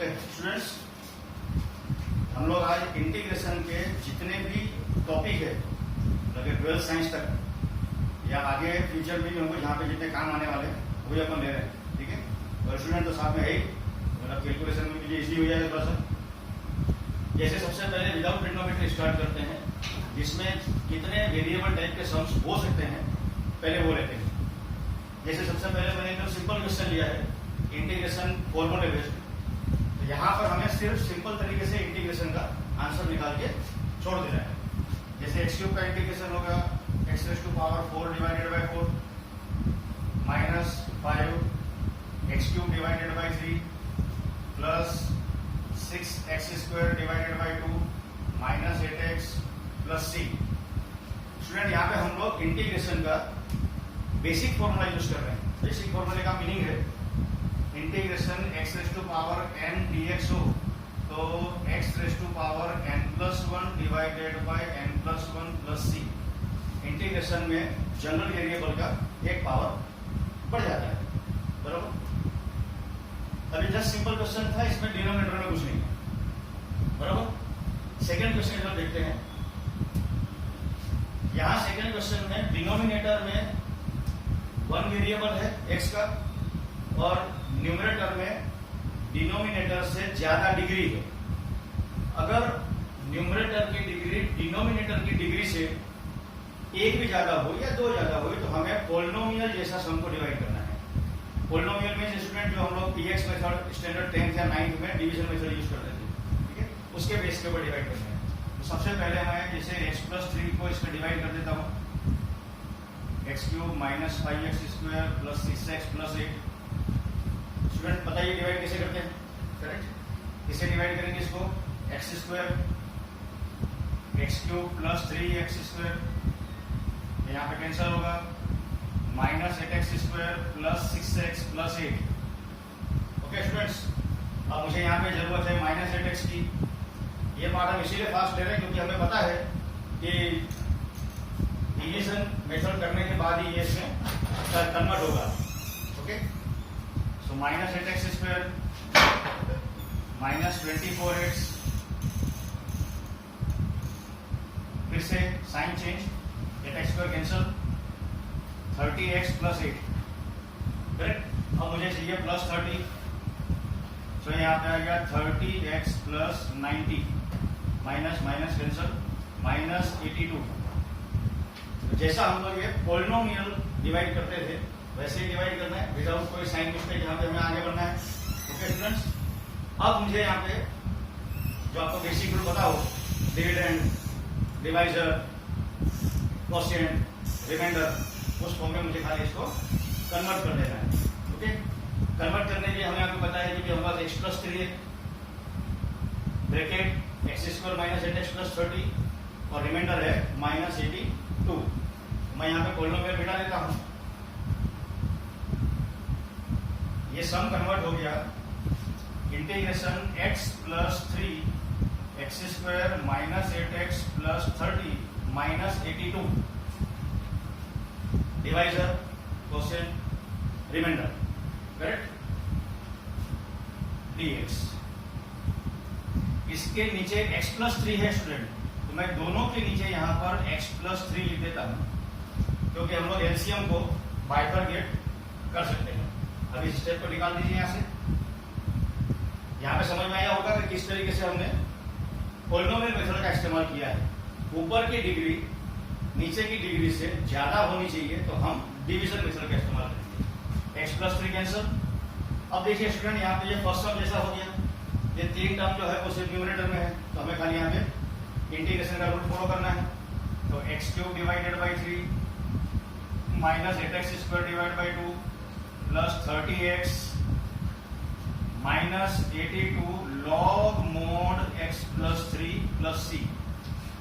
Okay students, हम लोग आज इंटीग्रेशन के जितने भी टॉपिक है लगे 12th साइंस तक या आगे फ्यूचर में भी होंगे जहाँ पे जितने काम आने वाले हैं वही अपन ले रहे हैं। ठीक है, और स्टूडेंट तो साथ में है ही, मतलब कैलकुलेशन में मुझे इजी हो जाएगा थोड़ा सा। जैसे सबसे पहले विदाउट ट्रिग्नोमेट्री स्टार्ट करते हैं, जिसमें कितने वेरिएबल टाइप के सम्स हो सकते हैं पहले वो लेते हैं। जैसे सबसे पहले मैंने एकदम सिंपल क्वेश्चन लिया है इंटीग्रेशन फॉर्मूले बेस्ड, तो यहाँ पर हमें सिर्फ सिंपल तरीके से इंटीग्रेशन का आंसर निकाल के छोड़ देना है। जैसे x क्यूब का इंटीग्रेशन होगा x raise to power 4 divided by 4 minus 5 x cube divided by 3 plus 6x square divided by 2 minus 8x plus c। Student यहाँ पे हम लोग इंटीग्रेशन का बेसिक फॉर्मूला यूज कर रहे हैं। बेसिक फॉर्मूले का मीनिंग है integration x raise to power n dx हो तो x raise to power n plus 1 divided by n plus 1 plus c। Integration में जनरल वेरिएबल का एक पावर बढ़ जाता है, बराबर। अभी जस्ट सिंपल क्वेश्चन था, इसमें डिनोमिनेटर में कुछ नहीं है, बराबर। सेकेंड क्वेश्चन जब देखते हैं, यहाँ सेकेंड क्वेश्चन में डिनोमिनेटर में वन वेरिएबल है x का और न्यूमरेटर में डिनोमिनेटर से ज्यादा डिग्री है। अगर न्यूमरेटर की डिग्री डिनोमिनेटर की डिग्री से एक भी ज्यादा हो या दो ज्यादा हो तो हमें पोलिनोमियल जैसा सम को डिवाइड करना है। पोलिनोमियल में स्टूडेंट जो हम लोग px मेथड स्टैंडर्ड 10th या 9th में डिवीजन मेथड यूज करते थे, ठीक है, उसके बेस के ऊपर डिवाइड करना है। तो सबसे पहले मैं जैसे x प्लस 3 को इसमें डिवाइड कर देता हूँ, x cube minus 5x square plus 6x plus 8। Student बताइए डिवाइड कैसे करते हैं? करेक्ट, किसे डिवाइड करेंगे इसको? x square x cube plus 3x square, यहाँ पे कैंसिल होगा, minus 8x square plus 6x plus 8। Okay students, अब मुझे यहाँ पे जरूरत है माइनस 8x की। ये पार्ट हम इसीलिए फास्ट ले रहे हैं क्योंकि हमें पता है कि डिवीजन मेथड करने के बाद ही ये इसमें कन्वर्ट होगा। Okay, so minus 8x square minus 24x, फिर से sign change, 8x square cancel, 30x plus 8। Correct, अब मुझे चाहिए प्लस 30, सो यहाँ पे आ गया 30x plus 90, minus minus cancel, minus 82। जैसा हम लोग ये पोलिनोमियल डिवाइड करते थे वैसे ही डिवाइड करना है विदाउट कोई साइन मिस्टेक, यहाँ पे हमें आगे बढ़ना है। ओके स्टूडेंट्स, अब मुझे यहाँ पे जो आपको बेसिक रूल पता हो, डिविडेंड, डिवाइजर, क्वोशिएंट, रिमाइंडर, उस फॉर्म में मुझे खाली इसको कन्वर्ट कर देना है। ओके, कन्वर्ट करने के लिए हमें आपको पता है कि हमारे पास x प्लस 3 है, bracket x square minus 8x plus 30 और रिमाइंडर है माइनस 82। मैं यहाँ पे पोलिनोमियल बिठा देता हूँ, ये सम कन्वर्ट हो गया integration x plus 3 x square minus 8x plus 30 minus 82, divisor, quotient, remainder, correct, dx। इसके नीचे x प्लस 3 है स्टूडेंट, तो मैं दोनों के नीचे यहाँ पर x प्लस 3 लिख देता हूँ क्योंकि हम लोग एलसीएम को बाइफरकेट कर सकते हैं। अब इस स्टेप को निकाल दीजिए यहाँ से। यहाँ पे समझ में आया होगा कि किस तरीके से हमने पोलिनोमियल मेथड का इस्तेमाल किया है। ऊपर की डिग्री नीचे की डिग्री से ज्यादा होनी चाहिए तो हम डिवीजन मेथड का इस्तेमाल करेंगे। x plus 3 cancel. अब देखिए स्टूडेंट, यहाँ पे ये फर्स्ट टर्म जैसा हो गया, ये 3 टर्म जो है वो सिर्फ न्यूमरेटर में है तो हमें खाली यहाँ पे इंटीग्रेशन का रूल फॉलो करना है। तो x cube divided by 3 minus 8x square divide by 2 plus 30x minus 82 log mod x plus 3 plus c।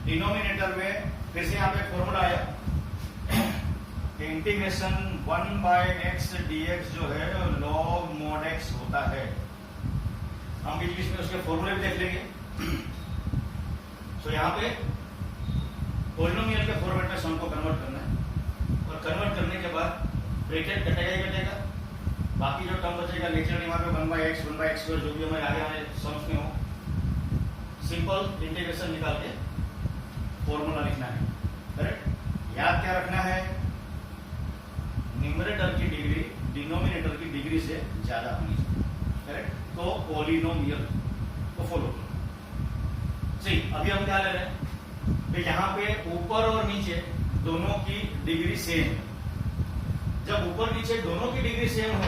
Denominator में फिर से यहाँ पे फॉर्मूला आया कि इंटीग्रेशन 1 बाय x dx जो है लॉग मोड x होता है। हम बीच बीच में उसके फॉर्मूले भी देख लेंगे। तो यहाँ पे पोलिनोमियल के फॉर्मेट में सम को कन्वर्ट करना है और कन्वर्ट करने के बाद ब्रैकेट कटेगा ही कटेगा, बाकी जो टर्म बचेगा नेचुरली वहां पे 1/x 1/x² जो भी हमारे आगे वाले सम्स में हो, सिंपल इंटीग्रेशन निकाल के फॉर्मूला लिखना है। करेक्ट। याद क्या रखना है, न्यूमरेटर की डिग्री डिनोमिनेटर की डिग्री से ज्यादा होनी चाहिए। करेक्ट। तो पॉलिनोमियल को फॉलो करो। सही। अभी हम क्या ले रहे हैं, तो यहाँ पे ऊपर और नीचे दोनों की डिग्री सेम है। जब ऊपर नीचे दोनों की डिग्री सेम हो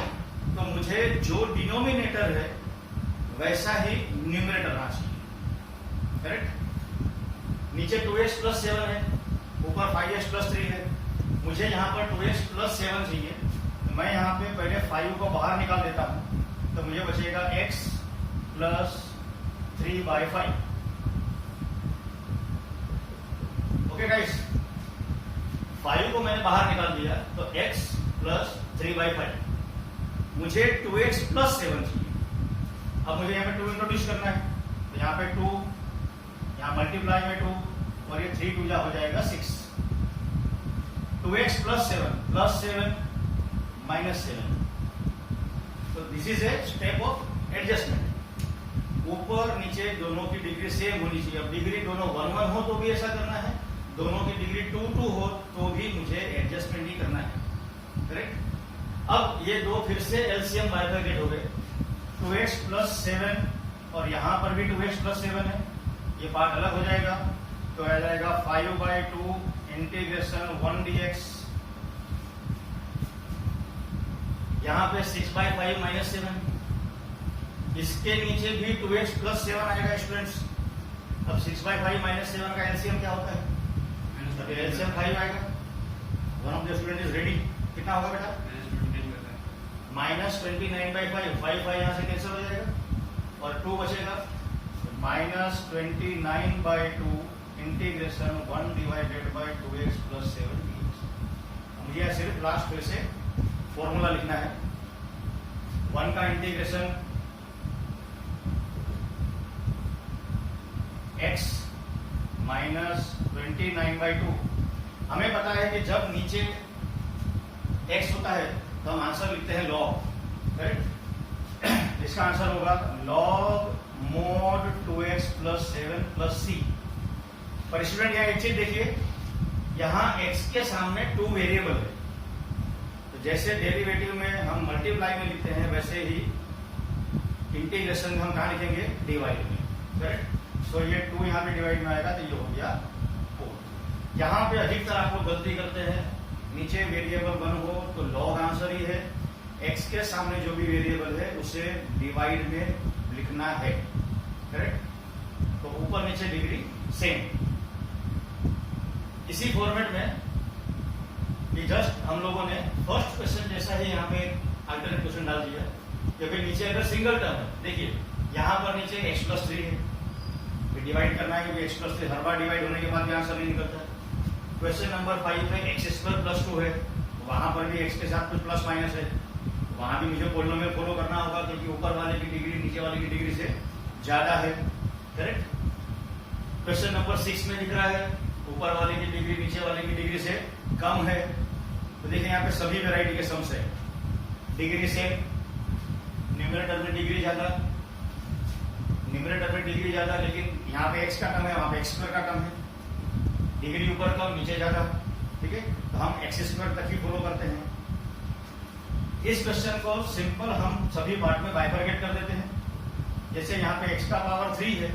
तो मुझे जो डिनोमिनेटर है वैसा ही न्यूमरेटर आना चाहिए। करेक्ट। नीचे 2x + 7 है, ऊपर 5x + 3 है। मुझे यहाँ पर 2x + 7 चाहिए, तो मैं यहाँ पे पहले 5 को बाहर निकाल देता हूँ, तो मुझे बचेगा x + 3/5। ओके गाइस, 5 को मैंने बाहर निकाल दिया तो x + 3/5। मुझे 2x + 7 चाहिए। अब मुझे यहाँ पे 2 इंट्रोड्यूस करना है, तो यहाँ पे 2, यहाँ मल्टीप्लाई में 2 और ये 3 2 हो जाएगा 6। 2x + 7 + 7 - 7। तो this is a step of adjustment. ऊपर नीचे दोनों की डिग्री सेम होनी चाहिए। अब डिग्री दोनों 1 1 हो तो भी ऐसा करना है, दोनों की डिग्री 2 2 हो तो भी मुझे एडजस्टमेंट ही करना है। करेक्ट। अब ये दो फिर से एलसीएम बाइफरकेट हो गए, 2x + 7 और यहाँ पर भी 2x + 7 है, ये पार्ट अलग हो जाएगा, तो आ जाएगा 5/2 इंटीग्रेशन 1 dx। यहाँ पे 6/5 - 7। इसके नीचे भी 2x + 7 आएगा स्टूडेंट्स। अब 6/5 - 7 का एलसीएम क्या होता है, एलसीएम 5 आएगा। One of the student is ready. कितना होगा बेटा, -29/5। 5 यहाँ से कैंसिल हो जाएगा और 2 बचेगा, -29/2 इंटीग्रेशन 1 / 2x + 7 dx। मुझे सिर्फ लास्ट फिर से फॉर्मूला लिखना है। 1 का इंटीग्रेशन x -29/2। हमें पता है कि जब नीचे x होता है तो हम आंसर लिखते हैं log। करेक्ट। इसका आंसर होगा log mod 2x + 7 + c। पर स्टूडेंट यहाँ एक चीज देखिए, यहाँ x के सामने 2 वेरिएबल है, तो जैसे डेरिवेटिव में हम मल्टीप्लाई में लिखते हैं वैसे ही इंटीग्रेशन में हम कहाँ लिखेंगे, डिवाइड में। करेक्ट। तो ये 2 यहाँ पे डिवाइड में आएगा तो ये हो गया 4। यहाँ पे अधिकतर आप लोग गलती करते हैं, नीचे वेरिएबल 1 हो तो लॉग आंसर ही है, x के सामने जो भी वेरिएबल है उसे डिवाइड में लिखना है। करेक्ट। तो ऊपर नीचे डिग्री सेम। इसी फॉर्मेट में कि जस्ट हम लोगों ने फर्स्ट क्वेश्चन जैसा ही यहाँ पे अल्टरनेट क्वेश्चन डाल दिया, क्योंकि नीचे अगर सिंगल टर्म है, देखिए यहाँ पर नीचे x + 3 है, डिवाइड करना है क्योंकि x + 3 हर बार डिवाइड होने के बाद भी आंसर नहीं निकलता है। क्वेश्चन नंबर 5 में x² + 2 है, वहां पर भी x के साथ कुछ प्लस माइनस है, वहां भी मुझे पॉलिनोमियल फॉलो करना होगा क्योंकि ऊपर वाले की डिग्री नीचे वाले की डिग्री से ज्यादा है। करेक्ट। क्वेश्चन नंबर 6 में दिख रहा है ऊपर वाले की डिग्री नीचे वाले की डिग्री से कम है, तो देखिए यहाँ पे सभी वेराइटी के सम्स है, डिग्री सेम, न्यूमरेटर में डिग्री ज्यादा, न्यूमरेटर में डिग्री ज्यादा, लेकिन यहाँ पे x का टर्म है, वहां पे x² का टर्म है, डिग्री ऊपर कम नीचे ज्यादा। ठीक है, तो हम x² तक ही फॉलो करते हैं। इस क्वेश्चन को सिंपल हम सभी पार्ट में बाइफरकेट कर देते हैं। जैसे यहाँ पे x का पावर 3 है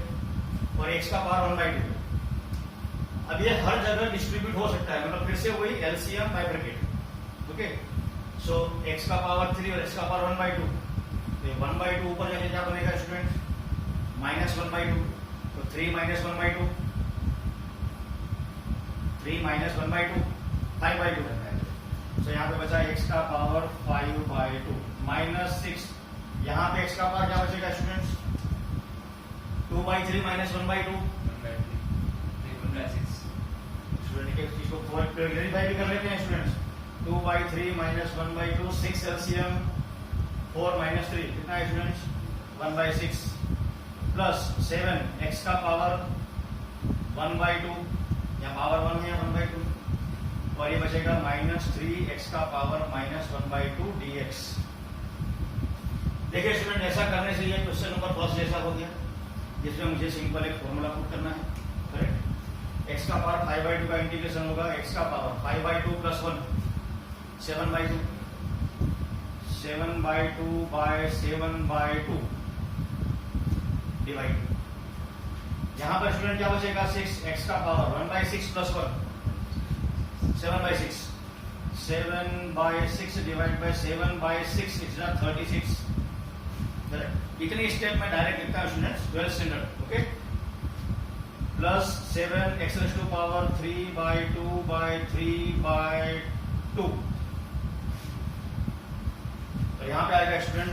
और x का पावर 1/2 है। अब ये हर जगह डिस्ट्रीब्यूट हो सकता है, मतलब फिर से वही एलसीएम बाइफरकेट। ओके, सो x का पावर 3 और x का पावर 1/2, तो 1/2 ऊपर जाके क्या बनेगा स्टूडेंट, -1/2, तो 3 - 1/2, 3 - 1/2 5/2 रहता है। तो यहाँ पे बचा x का पावर 5/2 -6। यहाँ पे x का पावर क्या बचेगा स्टूडेंट्स, 2/3 - 1/2 स्टूडेंट के इसको वेरीफाई भी कर लेते हैं स्टूडेंट्स। 2/3 - 1/2 6 एलसीएम 4 - 3 कितना है स्टूडेंट्स, 1/6 प्लस 7 x का पावर 1/2, या पावर 1 है 1/2, और ये बचेगा -3 x का पावर -1/2 dx। देखिए स्टूडेंट, ऐसा करने से ये क्वेश्चन नंबर फर्स्ट जैसा हो गया, जिसमें मुझे सिंपल एक फॉर्मूला पुट करना है, करेक्ट। x का पावर 5/2 का इंटीग्रेशन होगा, x का पावर 5/2 + 1 7/2 7/2 बाय 7/2 डिवाइड। यहां पर स्टूडेंट क्या बचेगा 6, x का पावर 1/6 + 1 7/6 7/6 डिवाइड बाय 7/6 इज 36। इतनी स्टेप में डायरेक्ट लिखता है students 12th standard, okay. Plus 7x to power 3/2 by 3/2। तो यहां पे आएगा स्टूडेंट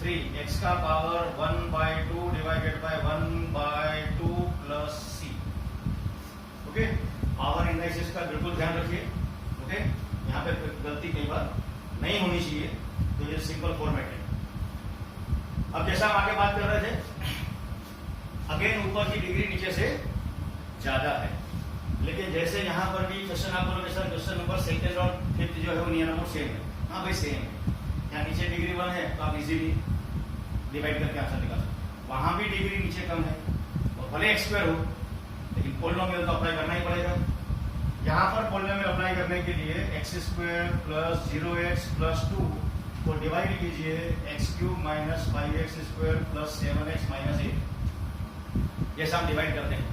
3x का power 1/2 divided by 1/2 plus c, okay. Power indices का बिल्कुल ध्यान रखिए, ओके। यहाँ पे गलती कई बार नहीं होनी चाहिए, तो ये सिंपल फॉर्मेट है। अब जैसा हम आगे बात कर रहे थे, अगेन ऊपर की डिग्री नीचे से ज्यादा है, लेकिन जैसे यहाँ पर भी क्वेश्चन आप बोलोगे सर क्वेश्चन नंबर 2nd और 5th जो है वो नियर अबाउट सेम है। हाँ भाई सेम है, यहाँ नीचे डिग्री 1 है तो आप इजीली डिवाइड करके आंसर निकाल सकते। वहां भी डिग्री नीचे कम है और भले x स्क्वायर हो, लेकिन पोलिनोमियल तो अप्लाई करना ही पड़ेगा। यहाँ पर पोलिनोमियल अप्लाई करने के लिए x² + 0x + 2 को डिवाइड कीजिए x³ - 5x² + 7x - 8, जैसा हम डिवाइड करते हैं।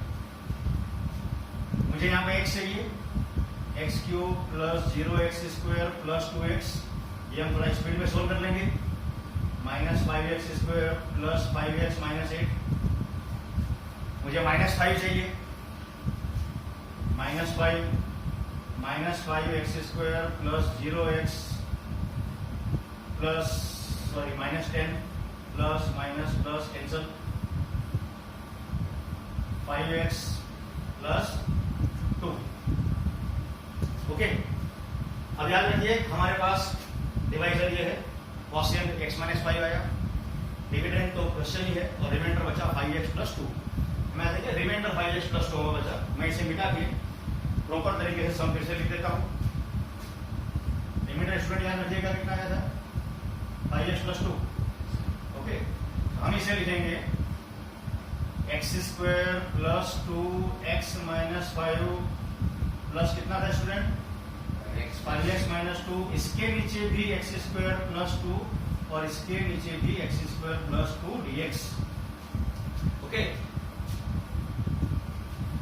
मुझे यहाँ पे x चाहिए, x³ + 0x² + 2x, ये हम थोड़ा स्पीड में सोल्व कर लेंगे। -5x² + 5x - 8, मुझे -5 चाहिए, -5 -5x² + 0x plus -10 plus plus cancel 5x + 2, okay. अब याद रखिए हमारे पास डिवाइजर ये है, क्वोशिएंट x - 5 आया, डिविडेंड तो क्वेश्चन ही है, और रिमाइंडर बचा 5x + 2। मैं देखिए रिमाइंडर 5x + 2 बचा, मैं इसे मिटा के प्रॉपर तरीके से सम फिर से लिख देता हूँ। रिमाइंडर स्टूडेंट याद रखिएगा कितना आया था 5x + 2, ओके। हम इसे लिखेंगे x² + 2x - 5 प्लस कितना था स्टूडेंट 5x - 2, इसके नीचे भी x² + 2 और इसके नीचे भी x² + 2 dx, ओके।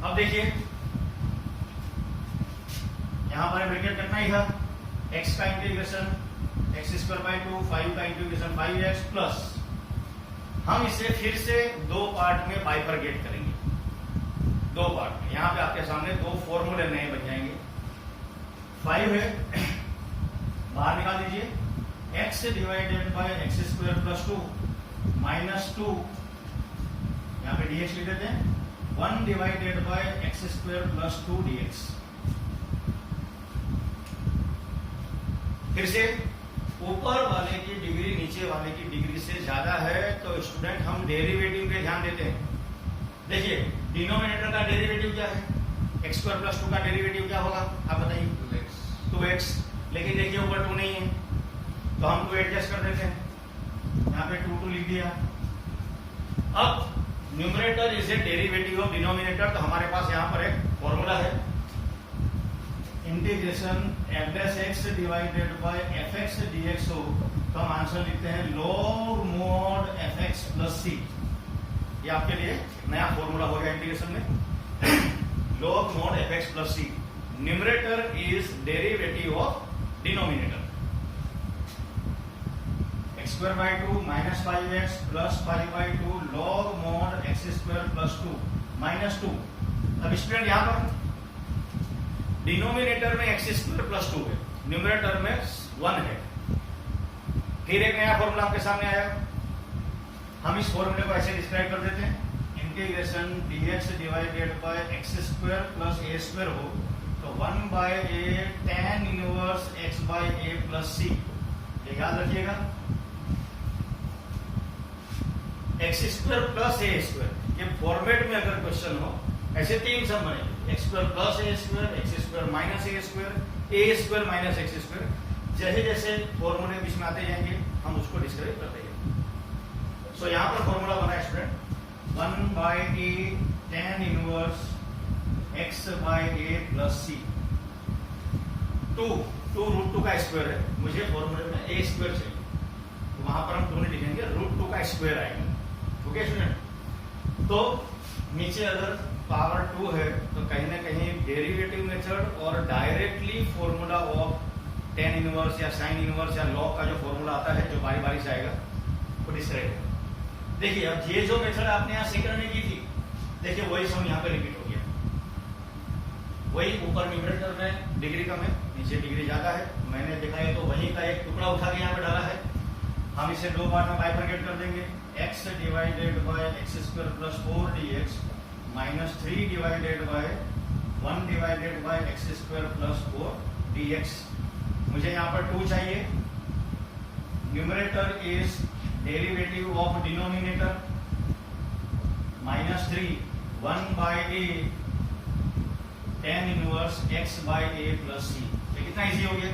अब देखिए यहां पर ब्रैकेट कितना ही था, x का इंटीग्रेशन x²/2, 5 का इंटीग्रेशन 5x प्लस, हम इसे फिर से दो पार्ट में बाइफरकेट करेंगे, दो पार्ट में। यहां पे आपके सामने दो फॉर्मूले नए बन जाएंगे। 5 है, बाहर निकाल दीजिए, x डिवाइडेड बाय x² + 2 -2, यहाँ पे dx लिख देते हैं, 1 डिवाइडेड बाय x² + 2 dx। फिर से ऊपर वाले की डिग्री नीचे वाले की डिग्री से ज्यादा है तो स्टूडेंट हम डेरिवेटिव पे ध्यान देते हैं। देखिए डिनोमिनेटर का डेरिवेटिव क्या है, x² + 2 का डेरिवेटिव क्या होगा आप बताइए 2x, लेकिन देखिए ऊपर 2 नहीं है तो हम 2 एडजस्ट कर देते हैं, यहाँ पे 2 लिख दिया। अब numerator is a derivative of denominator, तो हमारे पास यहाँ पर एक फॉर्मूला है, integration f' divided bye fx dx हो तो हम आंसर लिखते हैं log mod fx + c। ये आपके लिए नया फॉर्मूला हो गया इंटीग्रेशन में, log mod fx + c। Numerator is derivative of denominator, x²/2 -5x + 5/2 log mod x² + 2 -2। अब स्टूडेंट यहां पर डिनोमिनेटर में x² + 2 है, न्यूमरेटर में 1 है। फिर एक नया फॉर्मूला आपके सामने आया, हम इस फॉर्मूले को ऐसे डिस्क्राइब कर देते हैं, integration dx divided by x² + a² हो तो 1/a tan inverse x/a + c। ये याद रखिएगा, x² + a², ये फॉर्मेट में अगर क्वेश्चन हो ऐसे 3 सम बनेंगे, x² + a², x² - a², a² - x²। जैसे जैसे फॉर्मूले बीच में आते जाएंगे हम उसको डिस्क्राइब करते जाएंगे। सो यहाँ पर फॉर्मूला बना है student 1/a tan inverse x by a plus c. 2 √2 का स्क्वायर है, मुझे फॉर्मूले में a स्क्वायर चाहिए, तो वहां पर हम 2 नहीं लिखेंगे, √2 का स्क्वायर आएगा। ओके स्टूडेंट, तो नीचे अगर पावर 2 है तो कहीं ना कहीं डेरिवेटिव मेथड और directly formula of tan inverse या साइन इनवर्स या लॉग का जो फॉर्मूला आता है, जो बारी बारी से आएगा, वो डिस्क्राइब। देखिए अब ये जो मेथड आपने यहाँ सीखने में की थी, देखिए वही सम यहाँ पे रिपीट हो गया। वही ऊपर न्यूमरेटर में डिग्री कम है, नीचे डिग्री ज्यादा है। मैंने देखा है तो वही का एक टुकड़ा उठा के यहाँ पे डाला है। हम इसे 2 पार्ट में बाइफरकेट कर देंगे। x divided by x square plus 4 dx minus 3 divided by 1 divided by x square plus 4 dx। मुझे यहाँ पर 2 चाहिए। Numerator is derivative of denominator minus 3 1/a tan inverse x by a plus c. ये कितना easy हो गया।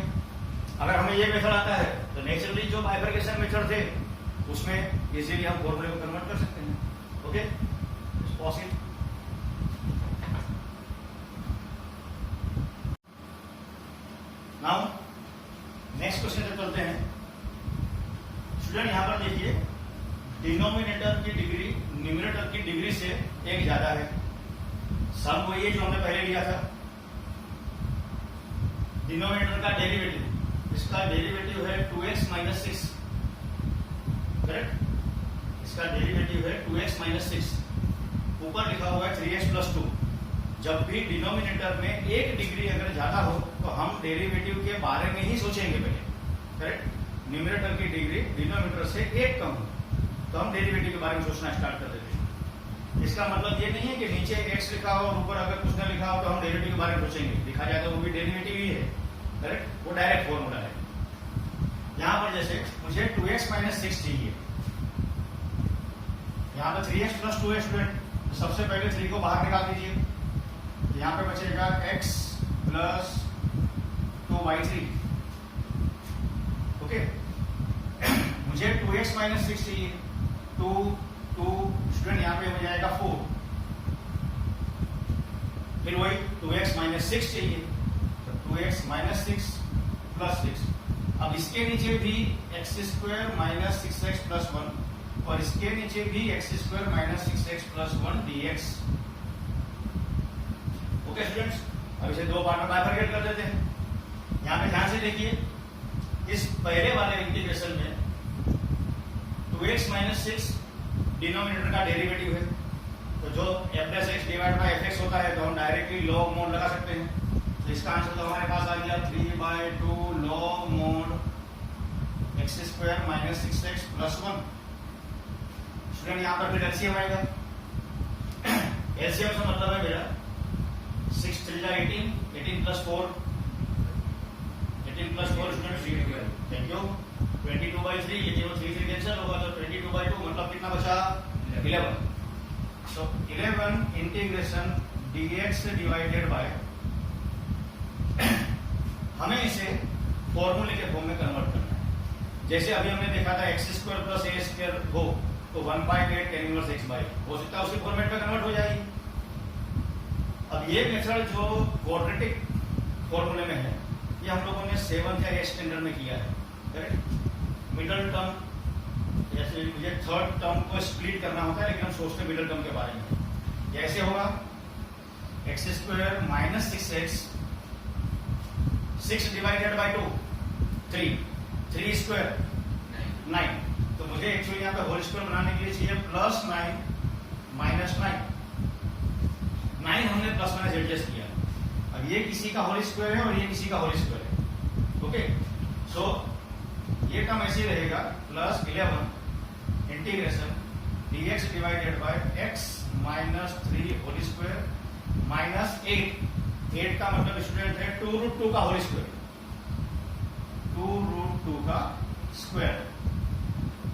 अगर हमें ये मेथड आता है तो नेचुरली जो बाइफरकेशन मेथड थे उसमें इजीली हम फॉर्मूले को कन्वर्ट कर सकते हैं। Okay, it's possible. Now next question पे चलते हैं। स्टूडेंट यहां पर देखिए, डिनोमिनेटर की डिग्री न्यूमरेटर की डिग्री से एक ज्यादा है। सम वही है जो हमने पहले लिया था। डिनोमिनेटर का डेरिवेटिव, इसका डेरिवेटिव है 2x माइनस 6, करेक्ट। इसका डेरिवेटिव है 2x माइनस 6। ऊपर लिखा हुआ है 3x प्लस 2। जब भी डिनोमिनेटर में एक डिग्री अगर ज्यादा हो तो हम डेरिवेटिव के बारे में ही सोचेंगे पहले, करेक्ट। न्यूमरेटर की डिग्री डिनोमिनेटर से एक कम हो तो हम डेरिवेटिव के बारे में सोचना स्टार्ट कर देते हैं। इसका मतलब ये नहीं है कि नीचे x लिखा हो और ऊपर अगर कुछ न लिखा हो तो हम डेरिवेटिव के बारे में सोचेंगे। लिखा जाए तो वो भी डेरिवेटिव ही है, करेक्ट। वो डायरेक्ट फॉर्मूला है। यहां पर जैसे मुझे 2x माइनस 6 चाहिए, यहां पर 3x प्लस 2 है स्टूडेंट। तो सबसे पहले 3 को बाहर निकाल दीजिए, यहां पे बचेगा x प्लस 2/3। ओके, मुझे 2x माइनस 6 चाहिए, 2 स्टूडेंट यहां पे हो जाएगा 4। फिर वही 2x माइनस 6 चाहिए, 2x माइनस 6 प्लस 6। अब इसके नीचे भी x square minus 6x plus 1 और इसके नीचे भी x square minus 6x plus 1 dx। Okay students, अब इसे 2 पार्ट में बाइफरकेट कर देते हैं। यहां पे ध्यान से देखिए, इस पहले वाले इंटीग्रेशन में 2x माइनस 6 डिनोमिनेटर का डेरिवेटिव है, तो जो f plus x divide by fx होता है तो हम डायरेक्टली लॉग मोड लगा सकते हैं। तो इसका आंसर तो हमारे पास आ गया 3/2 log mod x square minus 6x plus 1। Student यहाँ पर फिर एलसीएम आएगा। एलसीएम से मतलब है मेरा 6 3 जा 18, 18 plus 4, 18 plus 4 student thank you 22/3। ये केवल 3 कैंसिल होगा तो 22/2 मतलब कितना बचा 11। तो 11 इंटीग्रेशन dx डिवाइडेड बाय, हमें इसे फॉर्मूले के फॉर्म में कन्वर्ट करना है। जैसे अभी हमने देखा था x square plus a square हो तो 1/8 tan इनवर्स x बाय हो सकता है उसी फॉर्मेट में कन्वर्ट हो जाएगी। अब ये मेथड जो क्वाड्रेटिक फॉर्मूले में है, ये हम लोगों ने 7th या 8th स्टैंडर्ड में किया है, करेक्ट। मिडल टर्म, जैसे मुझे थर्ड टर्म को स्प्लिट करना होता है लेकिन हम सोचते मिडल टर्म के बारे में। कैसे होगा, x square minus 6x, 6 divided by 2 3 square 9। तो मुझे एक्चुअली यहाँ पे होल स्क्वायर बनाने के लिए चाहिए प्लस 9 माइनस 9। 9 हमने प्लस माइनस एडजस्ट किया। अब ये किसी का होल स्क्वायर है और ये किसी का होल स्क्वायर है। ओके, सो ये टर्म ऐसे रहेगा plus 11 integration dx divided by x minus 3 whole square minus 8 का मतलब स्टूडेंट है 2√2 का होल स्क्वायर, 2√2 का स्क्वायर।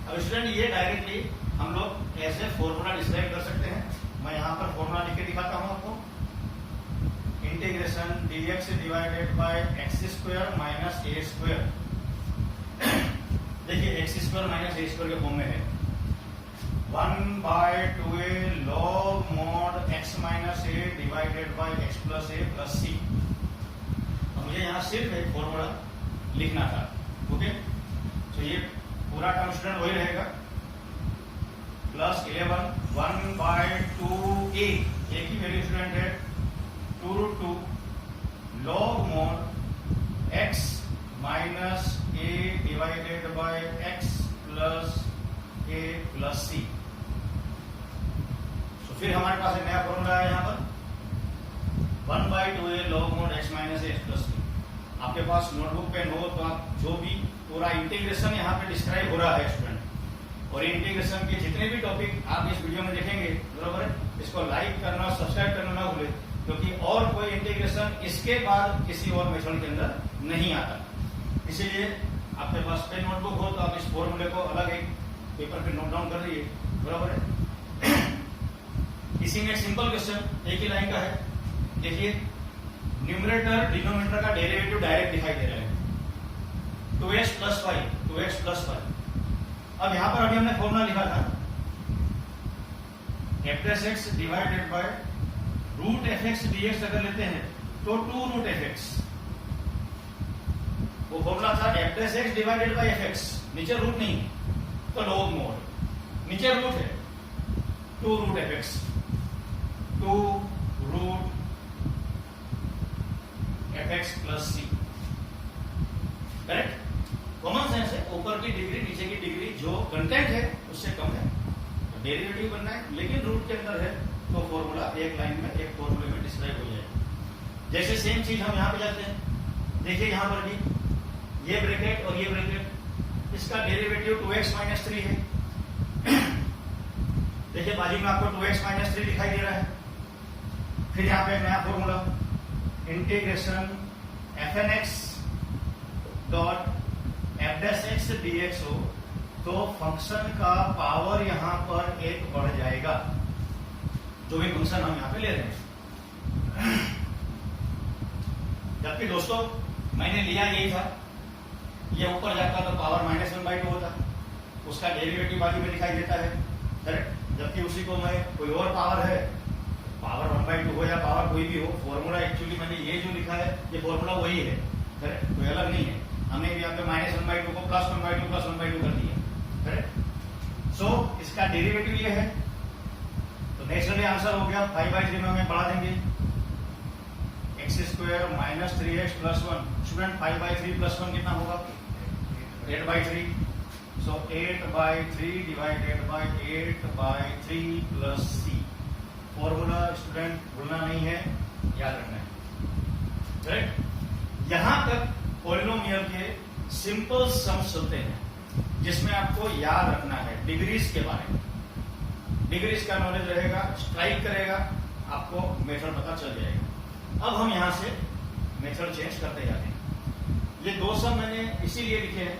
अब स्टूडेंट ये डायरेक्टली हम लोग ऐसे फॉर्मूला डिस्क्राइब कर सकते हैं। मैं यहाँ पर फॉर्मूला लिख के दिखाता हूँ आपको। Integration dx divided by x square minus a square. देखिए x square minus a square के फॉर्म में है। 1/2a log mod x minus a divided by x plus a plus c। मुझे यहाँ सिर्फ एक फॉर्मूला लिखना था। ओके, तो ये पूरा टर्म स्टूडेंट वही रहेगा, प्लस 11 1/2a, एक ही वैल्यू स्टूडेंट है 2√2 log mod x minus a divided by x plus a plus c। तो फिर हमारे पास एक नया फॉर्मूला है यहाँ पर 1/2a log mod x minus a plus c। आपके पास नोटबुक पेन हो तो आप जो भी पूरा इंटीग्रेशन यहाँ पे डिस्क्राइब हो रहा है स्टूडेंट, और इंटीग्रेशन के जितने भी टॉपिक आप इस वीडियो में देखेंगे, बराबर है, इसको लाइक करना, सब्सक्राइब करना ना भूले, क्योंकि और कोई इंटीग्रेशन इसके बाद किसी और मेथड के अंदर नहीं आता। इसीलिए आपके पास पेन नोटबुक हो तो आप इस फॉर्मूले को अलग एक पेपर पे नोट डाउन कर लीजिए, बराबर है। इसी में सिंपल क्वेश्चन एक ही लाइन का है, देखिए न्यूमरेटर डिनोमिनेटर का डेरिवेटिव डायरेक्ट दिखाई दे रहा है 2x प्लस 5। अब यहां पर अभी हमने फॉर्मूला लिखा था f' divided by root fx dx अगर लेते हैं तो 2√fx। वो फॉर्मूला था f' डिवाइडेड बाय fx, नीचे रूट नहीं तो log mod, नीचे रूट है 2√fx, 2√fx plus c। Correct, common sense है, ऊपर की डिग्री नीचे की डिग्री जो कंटेंट है उससे कम है, तो डेरिवेटिव बनना है, लेकिन रूट के अंदर है तो फॉर्मूला एक लाइन में एक फॉर्मूले में डिस्क्राइब हो जाएगा। जैसे सेम चीज हम यहां पे जाते हैं, देखिए यहां पर भी ये ब्रैकेट और ये ब्रैकेट, इसका डेरिवेटिव 2x माइनस 3 है। देखिए बाजू में आपको 2x माइनस 3 दिखाई दे रहा है। फिर यहाँ पे नया formula integration fnx dot f' dx हो तो फंक्शन का पावर यहाँ पर 1 बढ़ जाएगा, जो भी फंक्शन हम यहाँ पे ले रहे हैं। जबकि दोस्तों मैंने लिया यही था, ये ऊपर जाता तो पावर -1/2 होता, उसका डेरिवेटिव बाजू में दिखाई देता है, करेक्ट। जबकि उसी को मैं कोई और पावर है, पावर 1/2 हो या पावर कोई भी हो, फॉर्मूला एक्चुअली मैंने ये जो लिखा है ये फॉर्मूला वही है, करेक्ट, कोई अलग नहीं है। हमने भी यहाँ पे -1/2 को +1/2 कर दिया, करेक्ट। सो इसका डेरिवेटिव ये है, तो नेचुरली आंसर हो गया 5/3 में हमें बढ़ा देंगे x² minus 3x plus 1। Student 5/3 plus 1 कितना होगा? 8/3। सो 8/3 divided by 8/3 plus c। Formula student भूलना नहीं है, याद रखना है, करेक्ट। यहां तक पॉलिनोमियल के सिंपल सम्स होते हैं जिसमें आपको याद रखना है डिग्रीज के बारे में। डिग्रीज का नॉलेज रहेगा, स्ट्राइक करेगा, आपको मेथड पता चल जाएगा। अब हम यहां से मेथड चेंज करते जाते हैं। ये दो सम मैंने इसीलिए लिखे हैं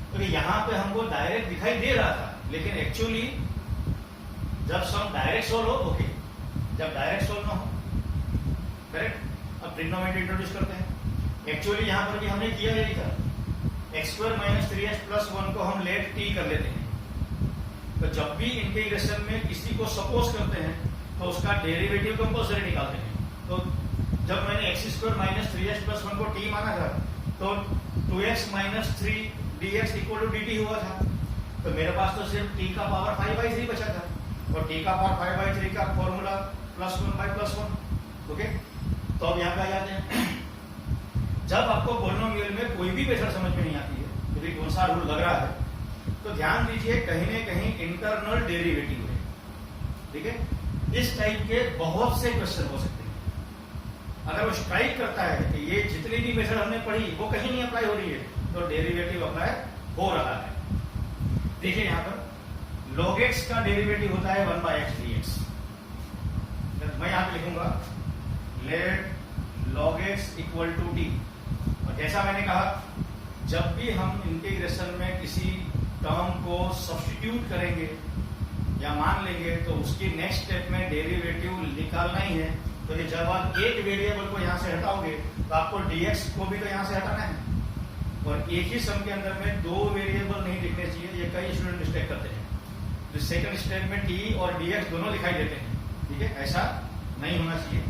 क्योंकि यहां पे हमको डायरेक्ट दिखाई दे रहा था, लेकिन एक्चुअली जब सम डायरेक्ट सोल्व हो ओके, जब डायरेक्ट सोल्व ना हो, करेक्ट। अब ट्रिग्नोमेट्री इंट्रोड्यूस करते हैं। एक्चुअली यहां पर भी हमने किया यही था, x² माइनस 3x प्लस 1 को हम लेट t कर लेते हैं। तो जब भी इंटीग्रेशन में किसी को सपोज करते हैं तो उसका डेरिवेटिव कंपल्सरी निकालते हैं। तो जब मैंने x² माइनस 3x प्लस 1 को t माना था तो 2x minus 3 dx equal to dt हुआ था। तो मेरे पास तो सिर्फ t का पावर 5/3 बचा था, और t का पावर 5/3 का फॉर्मूला +1/+1। ओके, तो अब यहाँ पे आ जाते हैं। जब आपको पॉलिनोमियल में कोई भी मेथड समझ में नहीं आती है, यदि कौन सा रूल लग रहा है, तो ध्यान दीजिए कहीं न कहीं इंटरनल डेरिवेटिव है, ठीक है। इस टाइप के बहुत से क्वेश्चन हो सकते हैं। अगर वो स्ट्राइक करता है कि ये जितनी भी मेथड हमने पढ़ी वो कहीं नहीं अप्लाई हो रही है, तो डेरिवेटिव अप्लाई हो रहा है। देखिए यहाँ पर log x का डेरिवेटिव होता है 1/x dx। मैं यहाँ पे लिखूंगा let log x equal to t। और जैसा मैंने कहा, जब भी हम इंटीग्रेशन में किसी टर्म को सब्स्टिट्यूट करेंगे या मान लेंगे तो उसकी नेक्स्ट स्टेप में डेरिवेटिव निकालना ही है। तो ये जब आप एक वेरिएबल को यहाँ से हटाओगे तो आपको dx को भी तो यहाँ से हटाना है, और एक ही सम के अंदर में दो वेरिएबल नहीं लिखने चाहिए। ये कई स्टूडेंट मिस्टेक करते हैं। तो सेकंड स्टेप में टी और dx दोनों दिखाई देते हैं, ठीक है, ऐसा नहीं होना चाहिए।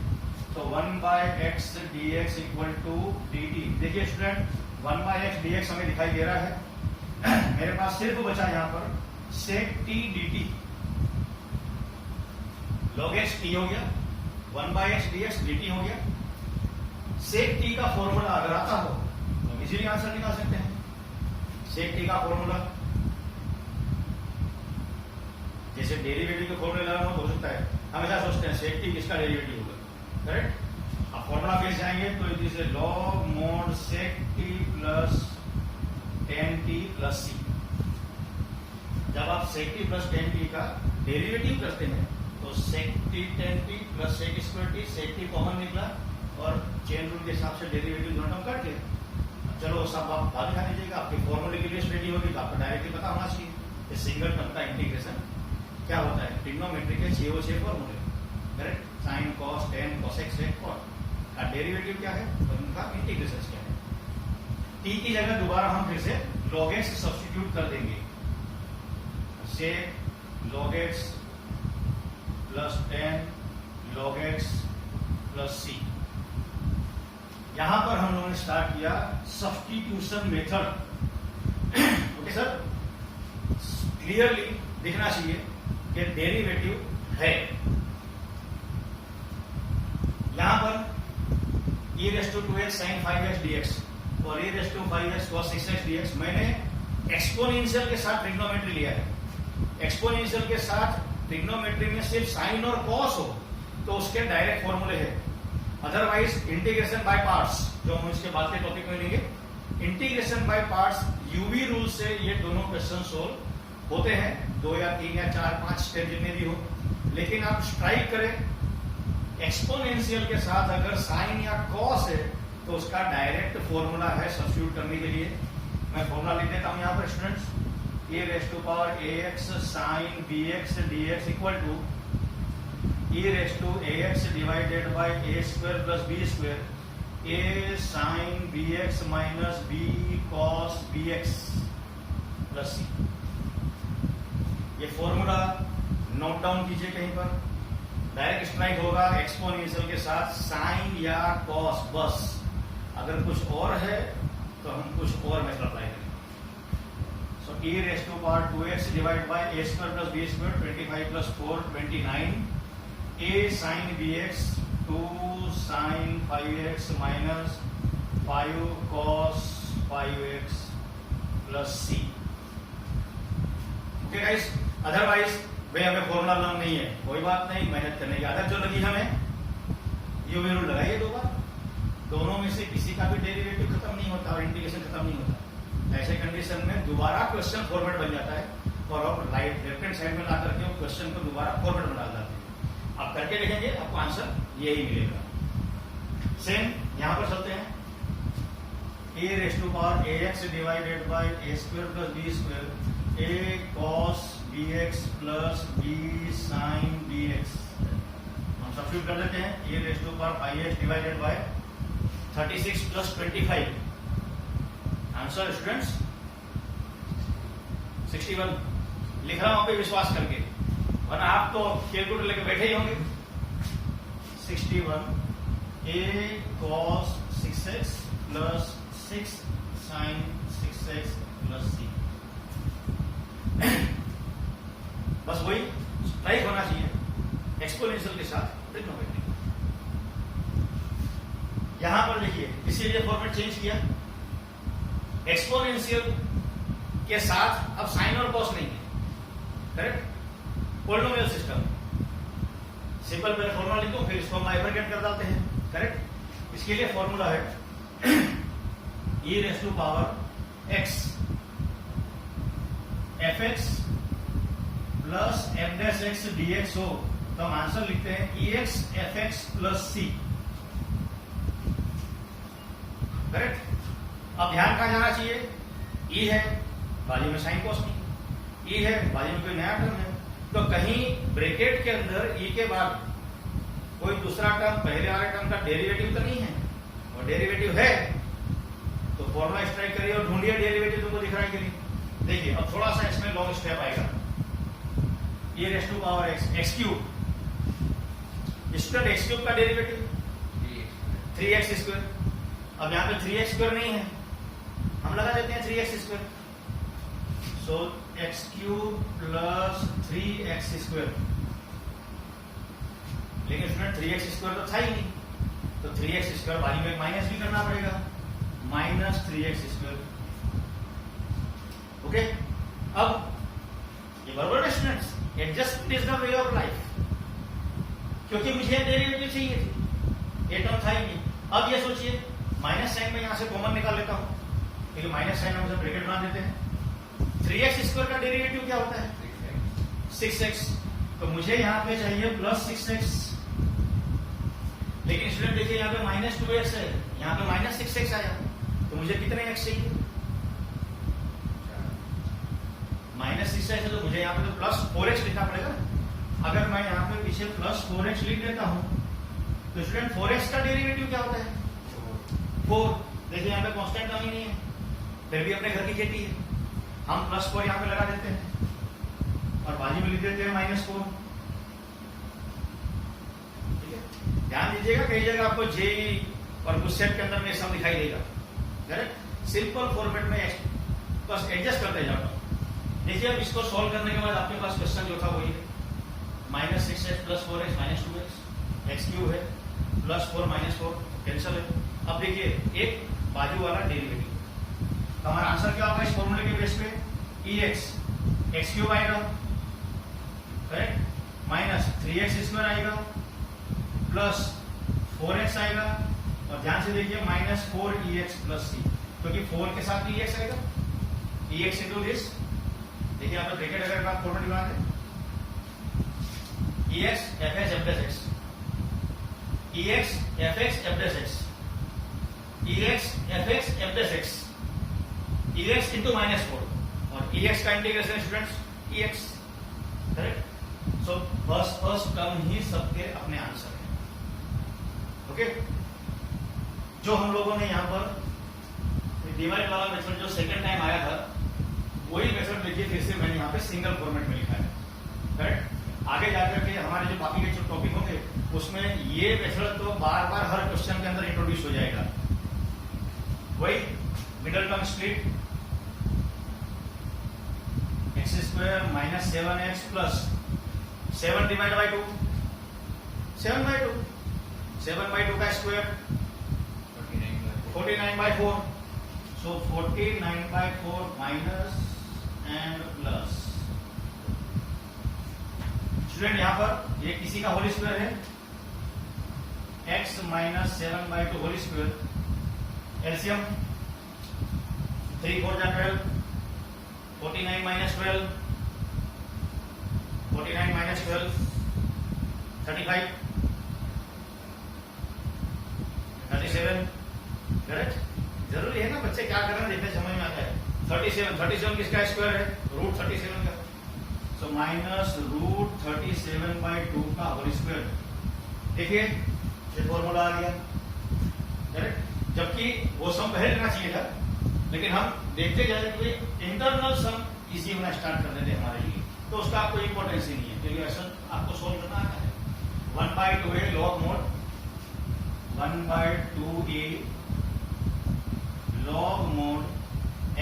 तो 1/x dx equal to dt। देखिए स्टूडेंट 1/x dx हमें दिखाई दे रहा है, मेरे पास सिर्फ बचा यहाँ पर sec t dt, log x t हो गया, 1/x dx dt हो गया। sec t का फॉर्मूला अगर आता हो तो इजीली आंसर निकाल सकते हैं। sec t का फॉर्मूला जैसे डेरिवेटिव के फॉर्मूले लगाना हो सकता है, हमेशा सोचते हैं sec t किसका डेरिवेटिव होगा, करेक्ट। अब फॉर्मूला फिर जाएंगे तो it is log mod sec t plus tan t plus c। जब आप sec t plus tan t का डेरिवेटिव करते हैं तो sec t tan t plus sec square t, sec t common निकला और चेन रूल के हिसाब से डेरिवेटिव दोनों टर्म कट गए। चलो सब आप बाद में लीजिएगा, आपके फॉर्मूले की लिस्ट रेडी होगी तो आपको डायरेक्टली पता होना चाहिए कि सिंगल टर्म का इंटीग्रेशन क्या होता है। ट्रिग्नोमेट्री के 6 फॉर्मूले, correct, sine cos tan cosec sec cot का डेरिवेटिव क्या है और उनका इंटीग्रेशन क्या है। टी की जगह दोबारा हम फिर से log x सब्स्टिट्यूट कर देंगे, sec log x plus tan log x plus c। यहां पर हम लोगों ने स्टार्ट किया substitution method. Okay sir, clearly दिखना चाहिए कि डेरिवेटिव है। यहां पर e raise to 2x sin 5x dx और e raise to 5x cos 6x dx मैंने एक्सपोनेंशियल के साथ ट्रिग्नोमेट्री लिया है। एक्सपोनेंशियल के साथ ट्रिग्नोमेट्री में सिर्फ साइन और कॉस हो तो उसके डायरेक्ट फॉर्मूले है, अदरवाइज इंटीग्रेशन बाय पार्ट्स जो हम इसके बाद के टॉपिक में लेंगे, integration by parts UV rule से ये दोनों क्वेश्चन सोल्व होते हैं, 2 या 3 या 4 5 स्टेप जितने भी हो। लेकिन आप स्ट्राइक करें एक्सपोनेंशियल के साथ अगर साइन या कॉस है तो उसका डायरेक्ट फॉर्मूला है सब्स्टिट्यूट करने के लिए। मैं फॉर्मूला लिख देता हूं यहाँ पर students, e raise to power ax sin bx dx equal to e raise to ax divided by a square plus b square a sin bx minus b cos bx plus c। ये formula note down कीजिए कहीं पर, direct strike होगा exponential के साथ sign या cos, बस अगर कुछ और है तो हम कुछ और मेथड अप्लाई करेंगे। So e raise to power 2x divide by a square plus b square 25 plus 4 29 a sin bx 2 sin 5x minus 5 cos 5x plus c। Okay guys, otherwise भाई हमें फॉर्मूला लर्न नहीं है, कोई बात नहीं, मेहनत करने की आदत जो लगी हमें, यूवी रूल लगाइए 2 बार, दोनों में से किसी का भी डेरिवेटिव खत्म नहीं होता और इंटीग्रेशन खत्म नहीं होता। ऐसे कंडीशन में दोबारा क्वेश्चन फॉर्मेट बन जाता है और आप राइट लेफ्ट हैंड साइड में ला करके वो क्वेश्चन को दोबारा फॉर्मेट में डाल देते हैं। आप करके देखेंगे आपको आंसर यही मिलेगा। सेम यहां पर चलते हैं, a raise to power ax divided by a square plus b square a cos bx plus b sin bx। हम सब्स्टिट्यूट कर देते हैं, a raise to power 5x divided by 36 plus 25। Answer students 61। लिख रहा हूं आप पे विश्वास करके, वरना आप तो कैलकुलेटर लेके बैठे ही होंगे। 61 a cos 6x plus 6 sin 6x plus c। बस वही स्ट्राइक होना चाहिए एक्सपोनेंशियल के साथ ट्रिग्नोमेट्री। यहां पर देखिए इसीलिए फॉर्मेट चेंज किया, एक्सपोनेंशियल के साथ अब साइन और कॉस नहीं है, करेक्ट, पॉलिनोमियल सिस्टम। सिंपल पहले फॉर्मूला लिखो फिर इसको हम बाइफरकेट कर डालते हैं, करेक्ट। इसके लिए फॉर्मूला है e raise to power x fx plus f dash x dx हो तो हम आंसर लिखते हैं ex fx plus c, correct. अब ध्यान कहां जाना चाहिए, e है बाजू में साइन कॉस नहीं, e है बाजू में कोई नया टर्म है, तो कहीं ब्रैकेट के अंदर e के बाद कोई दूसरा टर्म पहले वाले टर्म का डेरिवेटिव तो नहीं है, और डेरिवेटिव है तो फॉर्मूला स्ट्राइक करिए और ढूंढिए डेरिवेटिव तुमको दिखाने के लिए। देखिए अब थोड़ा सा इसमें लॉन्ग स्टेप आएगा, e raise to power x cube. Student x cube का डेरिवेटिव 3x स्क्वायर। अब यहाँ पे 3x स्क्वायर नहीं है, हम लगा देते हैं 3x square. So x cube plus 3x square. लेकिन स्टूडेंट 3x स्क्वायर तो था ही नहीं, तो 3x स्क्वायर बाजू में माइनस भी करना पड़ेगा, माइनस 3x स्क्वायर। ओके, अब ये बराबर है students, adjustment is the way of life. क्योंकि मुझे डेरिवेटिव चाहिए थी, ये टर्म था ही नहीं। अब ये सोचिए, माइनस साइन में यहां से कॉमन निकाल लेता हूं, क्योंकि माइनस साइन में हम ब्रैकेट बना देते हैं। 3x स्क्वायर का डेरिवेटिव क्या होता है? 6x। तो मुझे यहां पे चाहिए प्लस 6x। लेकिन स्टूडेंट देखिए, यहाँ पे माइनस 2x है, यहाँ पे माइनस 6x आया, तो मुझे कितने x चाहिए? माइनस 6x है, तो मुझे यहाँ पे तो प्लस 4x लिखना पड़ेगा। अगर मैं यहाँ पे पीछे प्लस 4x लिख देता हूँ, तो स्टूडेंट 4x का डेरिवेटिव क्या होता है? 4। देखिए यहाँ पे कांस्टेंट टर्म ही नहीं है, फिर भी अपने घर की खेती है, हम प्लस 4 यहाँ पे लगा देते हैं और बाजू में लिख देते हैं माइनस 4। ठीक है, ध्यान दीजिएगा, कई जगह आपको जेई और कुछ सेट के अंदर में सम दिखाई देगा। करेक्ट, सिंपल फॉर्मेट में बस एडजस्ट करते जाओ। देखिए, अब इसको सॉल्व करने के बाद आपके पास क्वेश्चन जो था वही है, minus 6x plus 4x minus 2x, x cube है, प्लस 4 माइनस 4 कैंसिल है। अब देखिए, एक बाजू वाला डेरिवेटिव, तो हमारा आंसर क्या होगा इस फॉर्मूले के बेस पे? EX एक्स क्यूब आएगा, करेक्ट, माइनस 3x स्क्वायर आएगा, प्लस 4x आएगा, और ध्यान से देखिए माइनस 4EX प्लस C, क्योंकि 4 के साथ EX आएगा, EX इंटू दिस। देखिए यहाँ पे ब्रैकेट अगर आप फॉर्मेट बना दें, EX fx f dash x, EX fx f dash x, EX fx f dash x, EX into minus 4, और EX का integration students EX। Correct, so first term ही सबके अपने आंसर है। ओके, जो हम लोगों ने यहाँ पर डिवाइड वाला मेथड जो सेकंड टाइम आया था, वही मेथड देखिए फिर से मैंने यहाँ पे सिंगल फॉर्मेट में लिखा है। करेक्ट, आगे जाकर के हमारे जो बाकी के जो टॉपिक होंगे उसमें ये मेथड तो बार बार हर क्वेश्चन के अंदर इंट्रोड्यूस हो जाएगा। वही middle term split, x square minus 7x plus 7 divide by 2, 7/2, 7/2 का square 49/4, so 49/4 minus and plus. Student यहाँ पर ये किसी का होल स्क्वायर है, x minus 7/2 whole square, LCM 3 4 जा 12, 49 माइनस 12, 49 माइनस 12 35, 37। करेक्ट, जरूरी है ना बच्चे क्या कर रहे हैं देखने समझ में आता है। 37 किसका स्क्वायर है? रूट 37 का, सो माइनस रूट 37/2 का होल स्क्वायर। देखिए ये फॉर्मूला आ गया। करेक्ट, जबकि वो सम पहले लेना चाहिए था, लेकिन हम देखते जाए कि इंटरनल सम इजी होना स्टार्ट कर देते हमारे लिए, तो उसका आपको इंपॉर्टेंस ही नहीं है, क्योंकि ऐसा आपको सोल्व करना आता है। 1/2 है log mod, 1/2a log mod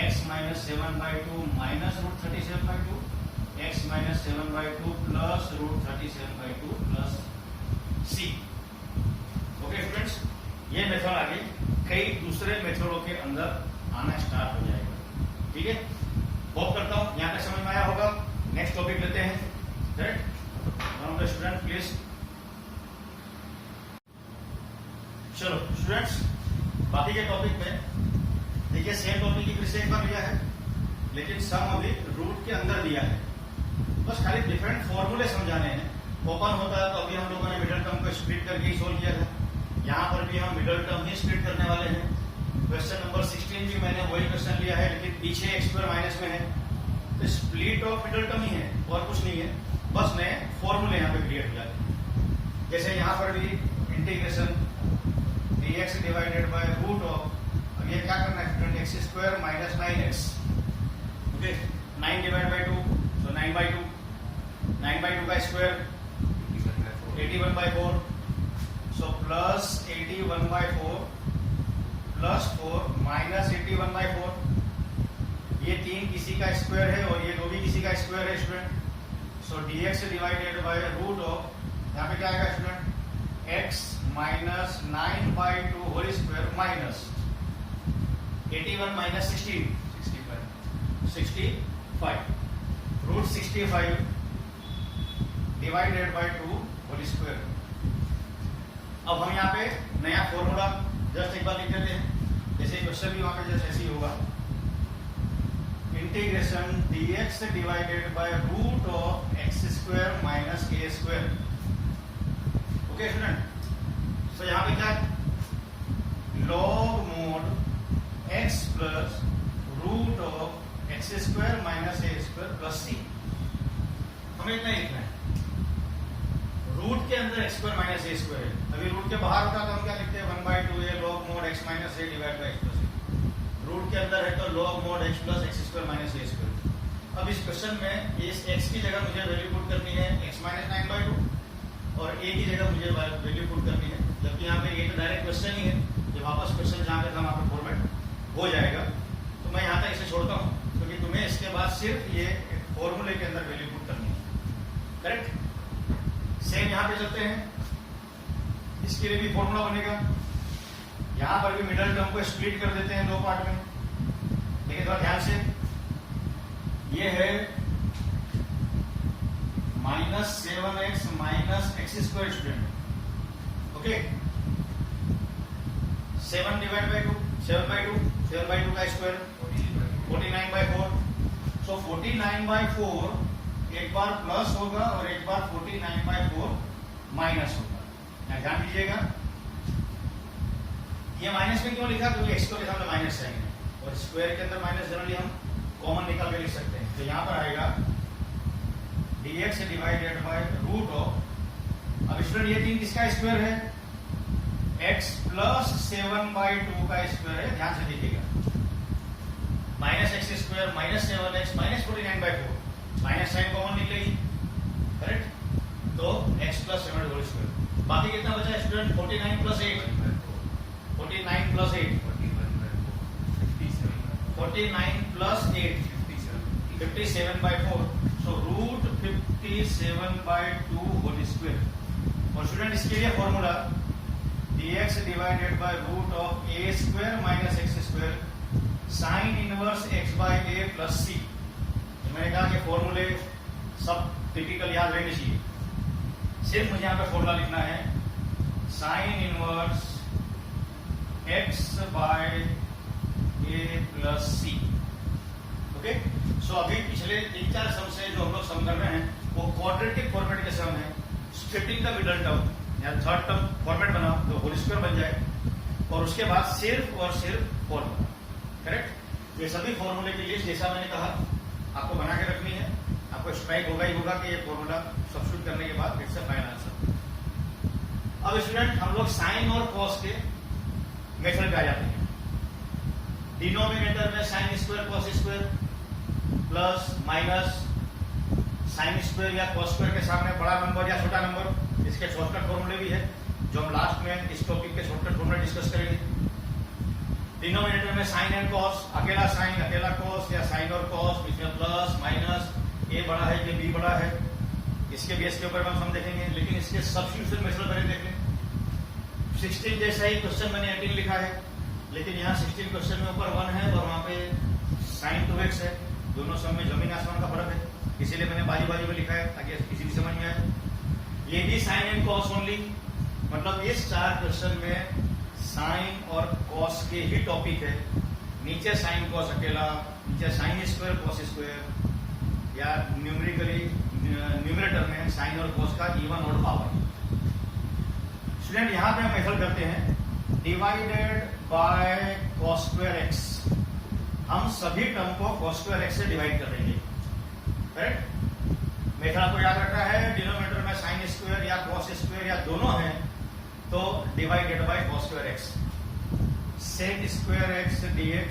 x minus 7/2 minus root 37/2, x minus 7/2 plus root 37/2 plus c। Okay students, ये मेथड आगे कई दूसरे मेथडों के अंदर आना स्टार्ट हो जाएगा। ठीक है, होप करता हूं यहाँ तक समझ में आया होगा। नेक्स्ट टॉपिक लेते हैं। Correct, student please. चलो स्टूडेंट्स, बाकी के टॉपिक में देखिए सेम टॉपिक की फिर से एक बार लिया है, लेकिन सम अभी रूट के अंदर दिया है, बस खाली डिफरेंट फॉर्मूले समझाने हैं। ओपन होता है तो अभी हम लोगों ने मिडल टर्म को स्प्लिट करके ही सोल्व किया था, यहाँ पर भी हम मिडल टर्म ही स्प्लिट करने वाले हैं। क्वेश्चन नंबर 16 भी मैंने वही क्वेश्चन लिया है, लेकिन पीछे x स्क्वायर माइनस में है, तो स्प्लिट ऑफ मिडल टर्म ही है और कुछ नहीं है, बस नए फॉर्मूले यहाँ पे क्रिएट किया है। जैसे यहाँ पर भी integration dx divided by root of, अब ये क्या करना है, x square minus 9x। Okay, 9 divide by 2, so 9/2, 9/2 81/4, so plus 81/4 plus 4 minus 81/4, ये 3 किसी का स्क्वायर है और ये 2 भी किसी का स्क्वायर है student. So dx divided by root of, यहाँ पे क्या आएगा student, x minus 9/2 whole square minus 81 minus 65 root 65 divided by 2 whole square. अब हम यहाँ पे नया फॉर्मूला जस्ट एक बार लिख देते हैं, जैसे क्वेश्चन भी वहां पे जस्ट ऐसे ही होगा, integration dx divided by root of x square minus a square. Okay student, so यहाँ पे क्या, log mod x plus root of x square minus a square plus c। हमें इतना लिखना है, रूट के अंदर x square minus a square है, अभी रूट के बाहर होता तो हम क्या लिखते हैं, 1/2a log mod x minus a divide by x plus a। Root के अंदर है तो log mod x plus x square minus a square. अब इस क्वेश्चन में इस x की जगह मुझे वैल्यू पुट करनी है x माइनस 9/2 और a की जगह मुझे वैल्यू पुट करनी है, जबकि यहाँ पे ये तो डायरेक्ट क्वेश्चन ही है, जब वापस क्वेश्चन जहाँ पे था वहाँ पे फॉर्मेट हो जाएगा। तो मैं यहाँ तक इसे छोड़ता हूँ क्योंकि तुम्हें इसके बाद सिर्फ ये फॉर्मूले के अंदर वैल्यू पुट करनी है, करेक्ट। सेम यहाँ पे चलते हैं, इसके लिए भी फॉर्मूला बनेगा, यहां पर भी मिडल टर्म को स्प्लिट कर देते हैं 2 पार्ट में। देखिए थोड़ा ध्यान से, ये है -7x minus x square student, okay. 7/2 का स्क्वायर 49/4, सो 49/4 एक बार प्लस होगा और एक बार 49/4 माइनस होगा। ध्यान दीजिएगा, ये माइनस में क्यों लिखा, क्योंकि x को लिखा हमने माइनस साइन है और स्क्वायर के अंदर माइनस जनरली हम कॉमन निकाल के लिख सकते हैं। तो यहाँ पर आएगा dx divided by root of, अब स्टूडेंट ये 3 किसका स्क्वायर है, x प्लस 7/2 का स्क्वायर है, ध्यान से देखिएगा, minus x square minus 7x minus 49/4, minus sine common निकलेगी, करेक्ट। तो x प्लस 7 होल स्क्वायर, बाकी कितना बचा student, 49 plus 8 49 plus 8 57/4, so root 57/2 whole square. और स्टूडेंट इसके लिए formula dx divided by root of a square minus x square sine inverse x by a plus c। मैंने कहा कि फॉर्मूले सब टिपिकल याद रहने चाहिए, सिर्फ मुझे यहाँ पे फॉर्मूला लिखना है, sine inverse x by a plus c, okay. So अभी पिछले 3-4 सम से जो हम लोग सम कर रहे हैं वो क्वाड्रेटिक फॉर्मेट के सम है, स्प्लिटिंग द मिडल टर्म या थर्ड टर्म फॉर्मेट बनाओ तो होल स्क्वायर बन जाए और उसके बाद सिर्फ और सिर्फ फॉर्मूला, करेक्ट। ये सभी फॉर्मूले की लिस्ट जैसा मैंने कहा आपको बना के रखनी है, आपको स्ट्राइक होगा ही होगा कि ये फॉर्मूला सब्स्टिट्यूट करने के बाद फिर से फाइनल आंसर। अब स्टूडेंट हम लोग साइन और कॉस के मेथड पे आ जाते हैं। डिनोमिनेटर में sine square cos square plus minus sine square या कॉस स्क्वायर के सामने बड़ा नंबर या छोटा नंबर, इसके शॉर्टकट फॉर्मूले भी है जो हम लास्ट में इस टॉपिक के शॉर्टकट फॉर्मूले डिस्कस करेंगे। डिनोमिनेटर में साइन एंड कॉस, अकेला साइन अकेला कॉस या साइन और कॉस, इसमें प्लस माइनस, ए बड़ा है कि बी बड़ा है, इसके बेस के ऊपर हम देखेंगे। लेकिन इसके सब्स्टिट्यूशन मेथड पहले देख लें। 16 जैसा ही क्वेश्चन मैंने 18 लिखा है, लेकिन यहाँ 16 क्वेश्चन में ऊपर 1 है और वहां पे साइन 2x है, दोनों सब में जमीन आसमान का फर्क है, इसीलिए मैंने बाजू बाजू में लिखा है ताकि किसी भी समझ में आए। ये भी साइन एंड कॉस ओनली, मतलब इस 4 क्वेश्चन में साइन और कॉस के ही टॉपिक है। नीचे साइन कॉस अकेला, नीचे साइन स्क्वायर कॉस स्क्वायर, या न्यूमेरिकली न्यूमरेटर में साइन और कॉस का इवन और पावर। स्टूडेंट यहाँ पे हम मेथड करते हैं divided by cos square x, हम सभी टर्म को cos स्क्वायर x से डिवाइड कर देंगे, करेक्ट। मेथड आपको याद रखना है, डिनोमिनेटर में साइन स्क्वायर या cos स्क्वायर या दोनों है तो divided bye cos square x, sec square x dx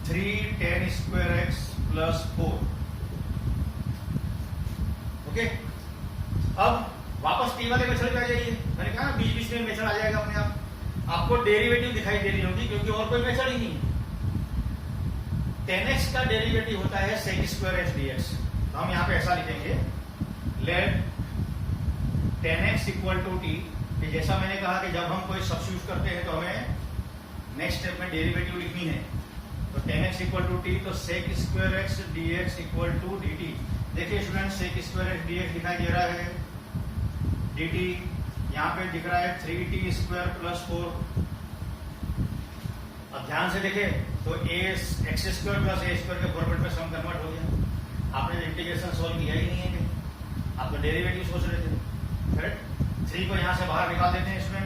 3 tan square x plus 4, okay. अब वापस टी वाले मेथड पे आ जाइए। मैंने कहा ना बीच बीच में मेथड आ जाएगा अपने आप। आपको डेरिवेटिव दिखाई दे रही होगी क्योंकि और कोई मेथड ही नहीं है। 10x का डेरिवेटिव होता है sec स्क्वायर x dx। तो हम यहाँ पे ऐसा लिखेंगे, late 10x equal to T. जैसा मैंने कहा कि जब हम कोई सब्स्टिट्यूट करते हैं तो हमें नेक्स्ट स्टेप में डेरिवेटिव लिखनी है। तो 10x इक्वल टू टी, तो sec square x dx equal to dt। देखिए student, sec square x dx दिखाई दे रहा है, dt यहाँ पे दिख रहा है 3t स्क्वायर प्लस 4। अब ध्यान से देखें तो x square plus a square के फॉर्मेट में सम कन्वर्ट हो गया। आपने इंटीग्रेशन सोल्व किया ही नहीं है कि आप तो डेरिवेटिव सोच रहे थे, करेक्ट। 3 को यहाँ से बाहर निकाल देते हैं इसमें,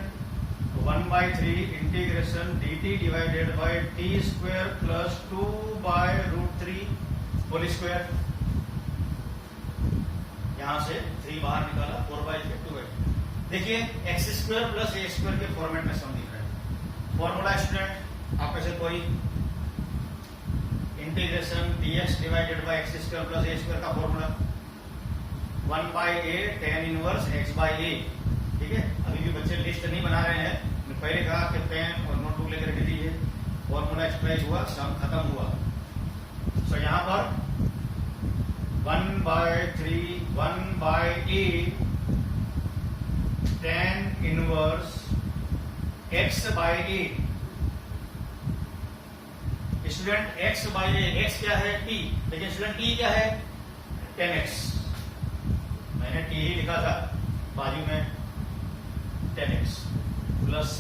तो 1/3 integration dt divided by t square plus 2/√3 whole square. यहाँ से 3 बाहर निकाला, 4/3 2/3। देखिए x square plus a square के फॉर्मेट में सम दिख रहा है। फॉर्मूला स्टूडेंट आप में से कोई integration dx divided by x square plus a square का formula 1/a tan inverse x by a। ठीक है, अभी भी बच्चे लिस्ट नहीं बना रहे हैं। मैं पहले कहा कि पेन और नोटबुक लेकर के दीजिए। फॉर्मूला एक्सप्रेस हुआ, सम खत्म हुआ। सो यहाँ पर 1/a tan inverse x by a। Student x by a, x क्या है? t। लेकिन स्टूडेंट t क्या है? 10x। मैंने t ही लिखा था, बाजू में 10x प्लस c।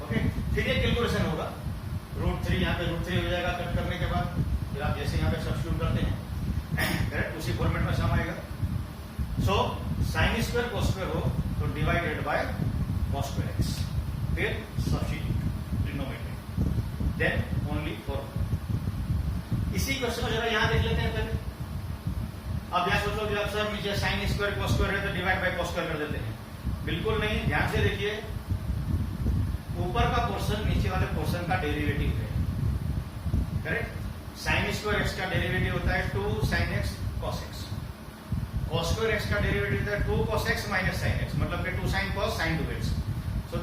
ओके, फिर ये कैलकुलेशन होगा। √3 यहाँ पे √3 हो जाएगा कट करने के बाद। फिर आप जैसे यहाँ पे सब्स्टिट्यूट करते हैं करेक्ट, उसी फॉर्मेट में सम आएगा। So sine square cos square हो तो divided by cos square x, फिर substitute denominator, then only for. इसी क्वेश्चन को जरा यहाँ देख लेते हैं पहले। अब यह सोचो कि अब सर नीचे साइन स्क्वायर कोस स्क्वायर है तो डिवाइड बाय कॉस स्क्वायर कर देते हैं। बिल्कुल नहीं, ध्यान से देखिए। ऊपर का पोर्शन नीचे वाले पोर्शन का डेरिवेटिव है, करेक्ट। साइन स्क्वायर x का डेरिवेटिव होता है 2 sin x cos x। cos square x का डेरिवेटिव होता है 2 cos x minus sin x, मतलब कि 2 sin cos sin 2x। सो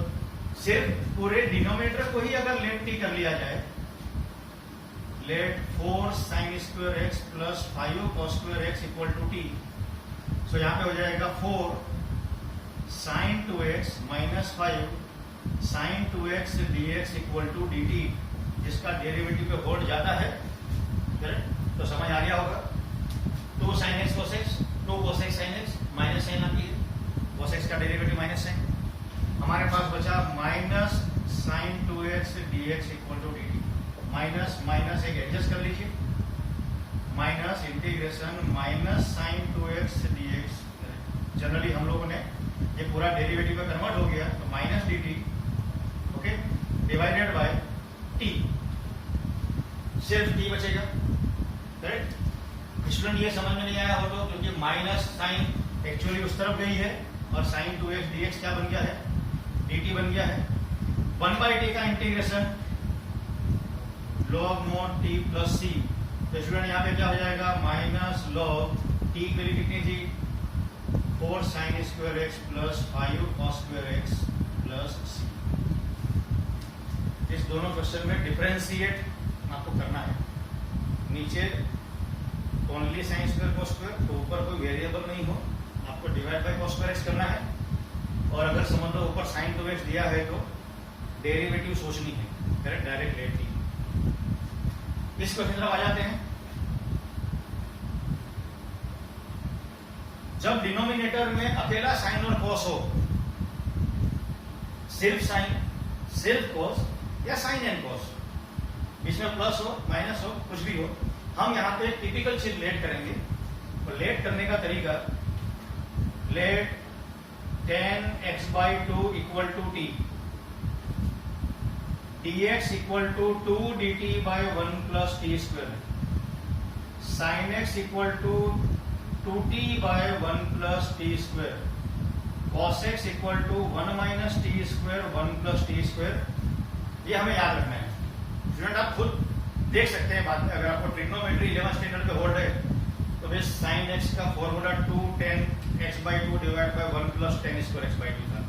सिर्फ पूरे डिनोमिनेटर को ही अगर लेट t कर लिया जाए, लेट 4 sin स्क्वायर x plus 5 cos square x equal to t। So यहाँ पे हो जाएगा 4 sin 2x minus 5 sin 2x dx equal to dt, जिसका डेरिवेटिव पे होल्ड ज्यादा है, करेक्ट। तो समझ आ गया होगा। 2 sin x cos x, 2 cos x sin x, minus sine आती है, cos x का डेरिवेटिव माइनस साइन। हमारे पास बचा minus sin 2x dx equal to dt। Minus minus एक एडजस्ट कर लीजिए, minus integration minus sin 2x dx। Generally हम लोगों ने ये पूरा डेरिवेटिव में कन्वर्ट हो गया तो minus dt, okay, divided by t। सिर्फ t बचेगा, करेक्ट। स्टूडेंट ये समझ में नहीं आया हो तो, क्योंकि माइनस साइन एक्चुअली उस तरफ गई है और sin 2x dx क्या बन गया है? dt बन गया है। 1/t का integration log mod t plus c। तो स्टूडेंट यहाँ पे क्या हो जाएगा? माइनस log t की वैल्यू कितनी थी? 4 sin स्क्वायर x plus 5 cos square x plus c। इस दोनों क्वेश्चन में डिफरेंशिएट आपको करना है। नीचे only sine square cos square, तो ऊपर कोई वेरिएबल नहीं हो, आपको divide by cos square x करना है। और अगर समझ लो ऊपर sin 2x दिया है तो डेरिवेटिव सोचनी है, करेक्ट, डायरेक्ट लेट ली। इस क्वेश्चन तरफ आ जाते हैं। जब डिनोमिनेटर में अकेला साइन और कॉस हो, सिर्फ साइन सिर्फ कॉस या साइन एंड कॉस, बीच में प्लस हो माइनस हो कुछ भी हो, हम यहाँ पे टिपिकल चीज लेट करेंगे। तो लेट करने का तरीका, let tan x/2 equal to t, dx equal to 2 dt by 1 plus t square, sin x equal to 2t by 1 plus t square, cos x equal to 1 minus t square 1 plus t square. ये हमें याद रखना है। Student आप खुद देख सकते हैं बाद में, अगर आपको ट्रिग्नोमेट्री 11th स्टैंडर्ड पे होल्ड है तो फिर साइन एक्स का formula 2 tan x/2 divide by 1 plus tan square x/2 था।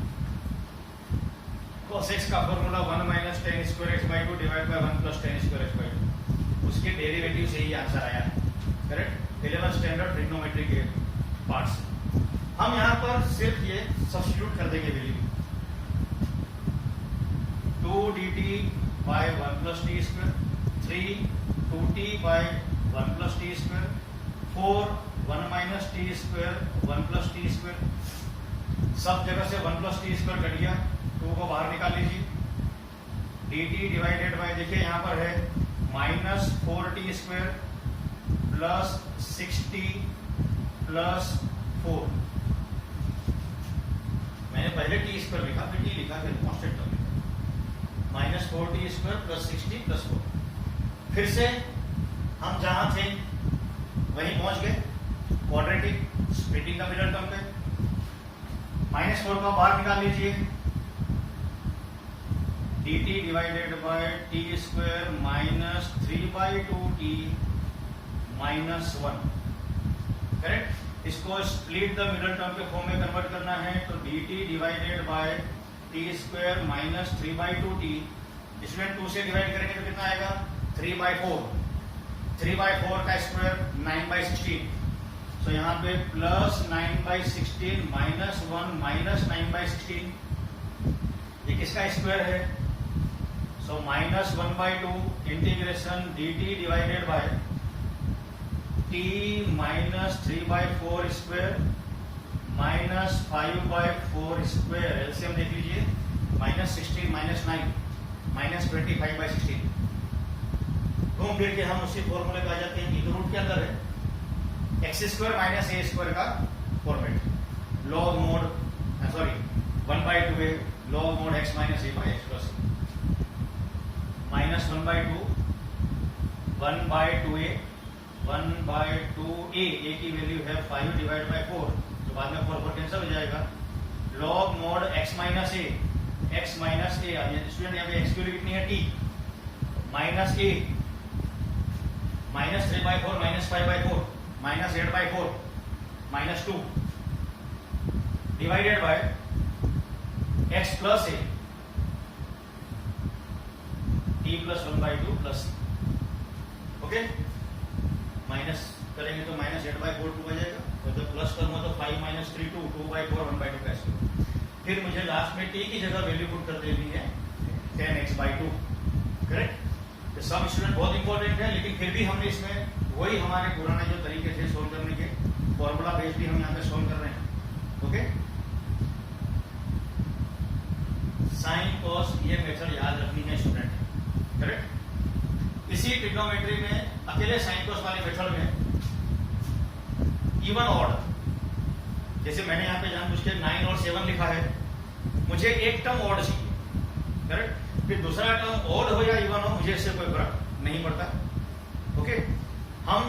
cos x का formula 1 minus tan square x/2 divide by 1 plus tan square x/2, उसके डेरिवेटिव से ही आंसर आया है। करेक्ट, 11 स्टैंडर्ड ट्रिग्नोमेट्री के पार्ट से। हम यहाँ पर सिर्फ ये सब्स्टिट्यूट कर देंगे value 2 dt by 1 plus t square, 3 2t by 1 plus t square, 4 1 minus t square 1 plus t square. सब जगह से 1 प्लस टी स्क्वायर कट गया, 2 को बाहर निकाल लीजिए। dt डिवाइडेड बाय, देखिए यहाँ पर है minus 4t square plus 6t plus 4। मैंने पहले टी स्क्वायर लिखा, फिर टी लिखा, फिर कॉन्स्टेंट टर्म लिखा। Minus 4t square plus 6t plus 4। फिर से हम जहां थे वहीं पहुंच गए, क्वाड्रेटिक स्प्लिटिंग का मिडल टर्म पे। माइनस 4 को बाहर निकाल लीजिए, dt divided by t square minus 3/2t minus 1। Correct, इसको स्प्लिट द मिडल टर्म के फॉर्म में कन्वर्ट करना है, तो dt divided by t square minus 3/2t, इसमें 2 से डिवाइड करेंगे तो कितना आएगा 3/4। 3/4 का स्क्वायर 9/16, तो यहाँ पे प्लस 9/16 माइनस 1 माइनस 9/16, ये किसका स्क्वायर है? So minus 1/2 integration dt divided bye t minus 3/4 square minus 5/4 square. LCM देख लीजिए, माइनस 16 माइनस 9 माइनस 25/16। घूम फिर के हम उसी फॉर्मूले पे आ जाते हैं, ये तो रूट के अंदर है, x square minus a square का फॉर्मेट। लॉग मोड 1/2 है, log mod x minus A by x plus minus 1/2 1/2a 1/2a, ए की वैल्यू है 5 डिवाइड बाय 4, तो बाद में 4 कैंसिल हो जाएगा। लॉग मोड x माइनस ए, x माइनस ए, स्टूडेंट यहाँ पे x की वैल्यू कितनी है t, minus a minus 3/4 minus 5/4 minus 8/4 minus 2 divided by x plus A t plus 1/2 plus, okay, minus करेंगे तो माइनस 8/4 2 आ जाएगा, और जब प्लस करूंगा तो 5 माइनस 3 2 2/4 1/2 का स्क्वायर। फिर मुझे लास्ट में t की जगह वैल्यू पुट कर देनी है 10x/2। करेक्ट, तो सम स्टूडेंट बहुत इंपॉर्टेंट है, लेकिन फिर भी हमने इसमें वही हमारे पुराने जो तरीके थे सोल्व करने के, फॉर्मूला बेस भी हम यहाँ पे सोल्व कर रहे हैं। ओके, साइन कॉस ये मेथड याद रखनी है स्टूडेंट। करेक्ट, इसी ट्रिग्नोमेट्री में अकेले साइन कॉस वाले मेथड में इवन ऑड, जैसे मैंने यहाँ पे जानबूझ के 9 और 7 लिखा है, मुझे एक टर्म ऑड चाहिए। करेक्ट, फिर दूसरा टर्म ऑड हो या इवन हो, मुझे इससे कोई फर्क नहीं पड़ता। ओके, हम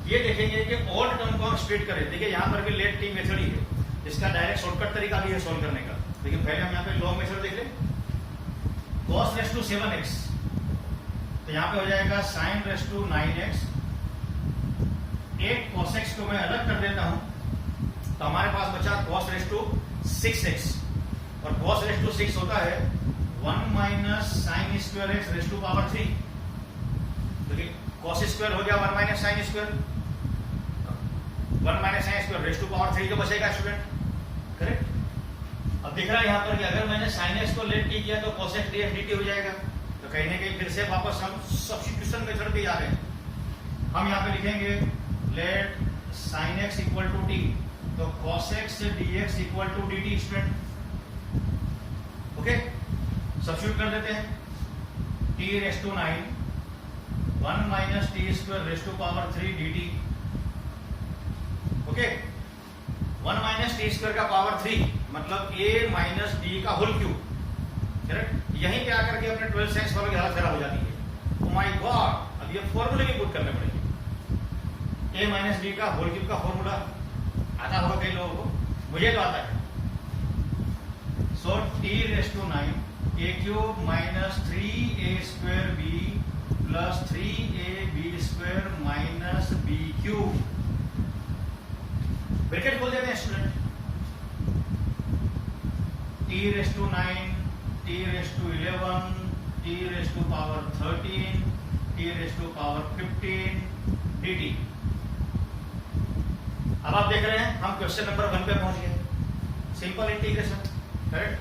ये देखेंगे कि ऑड टर्म को हम स्प्लिट करें। देखिए यहाँ पर भी लेट टी मेथड ही है, इसका डायरेक्ट शॉर्टकट तरीका भी है सोल्व करने का, लेकिन पहले हम यहाँ पे लॉन्ग मेथड देख लें। cos रेस टू 7x, तो यहाँ पे हो जाएगा sin रेस टू 9x। एक cos x को मैं अलग कर देता हूं, तो हमारे पास बचा cos रेस टू 6x, और cos रेस टू 6 होता है 1 minus sine square x raise to power 3। तो cos स्क्वायर हो गया 1 minus sine square, 1 minus sine square raise to power 3 जो बचेगा स्टूडेंट। करेक्ट, अब दिख रहा है यहाँ पर कि अगर मैंने साइन एक्स को लेट टी किया तो cos x dx dt हो जाएगा। तो कहीं ना कहीं फिर से वापस हम सब्स्टिट्यूशन मेथड पे आ रहे हैं। हम यहाँ पे लिखेंगे let sine x equal to t, तो cos x dx equal to dt student. Okay, substitute कर देते हैं, t raise to 9 1 minus t square raise to power 3 dt। Okay, 1 minus t square का पावर 3 मतलब a माइनस डी का whole cube. Correct, यहीं पे आकर के अपने 12 साइंस वालों की हालत खराब हो जाती है। ओ माय गॉड, अब ये फॉर्मूले भी पुट करने पड़ेंगे। a माइनस डी का होल क्यूब का फॉर्मूला आता होगा कई लोगों को, मुझे तो आता है। So t raise to 9 a cube minus 3a square b plus 3ab square minus b cube bracket खोल देते हैं student, t⁻⁹, t⁻11, t⁻13, t⁻15 dt। अब आप देख रहे हैं हम क्वेश्चन नंबर 1 पे पहुंच गए। Simple integration, correct.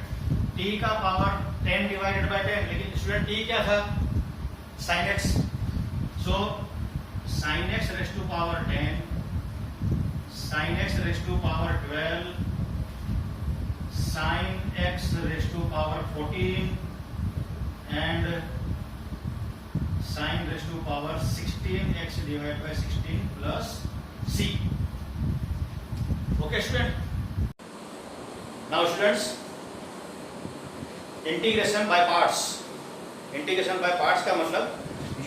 t का पावर 10 डिवाइडेड बाय 10, लेकिन स्टूडेंट t क्या था? sin x। So sin x raise to power 10, sin x raise to power 12, sin x raise to power 14 and sin raise to power 16x divided by 16 plus c। Okay student, now students integration by parts. Integration by parts का मतलब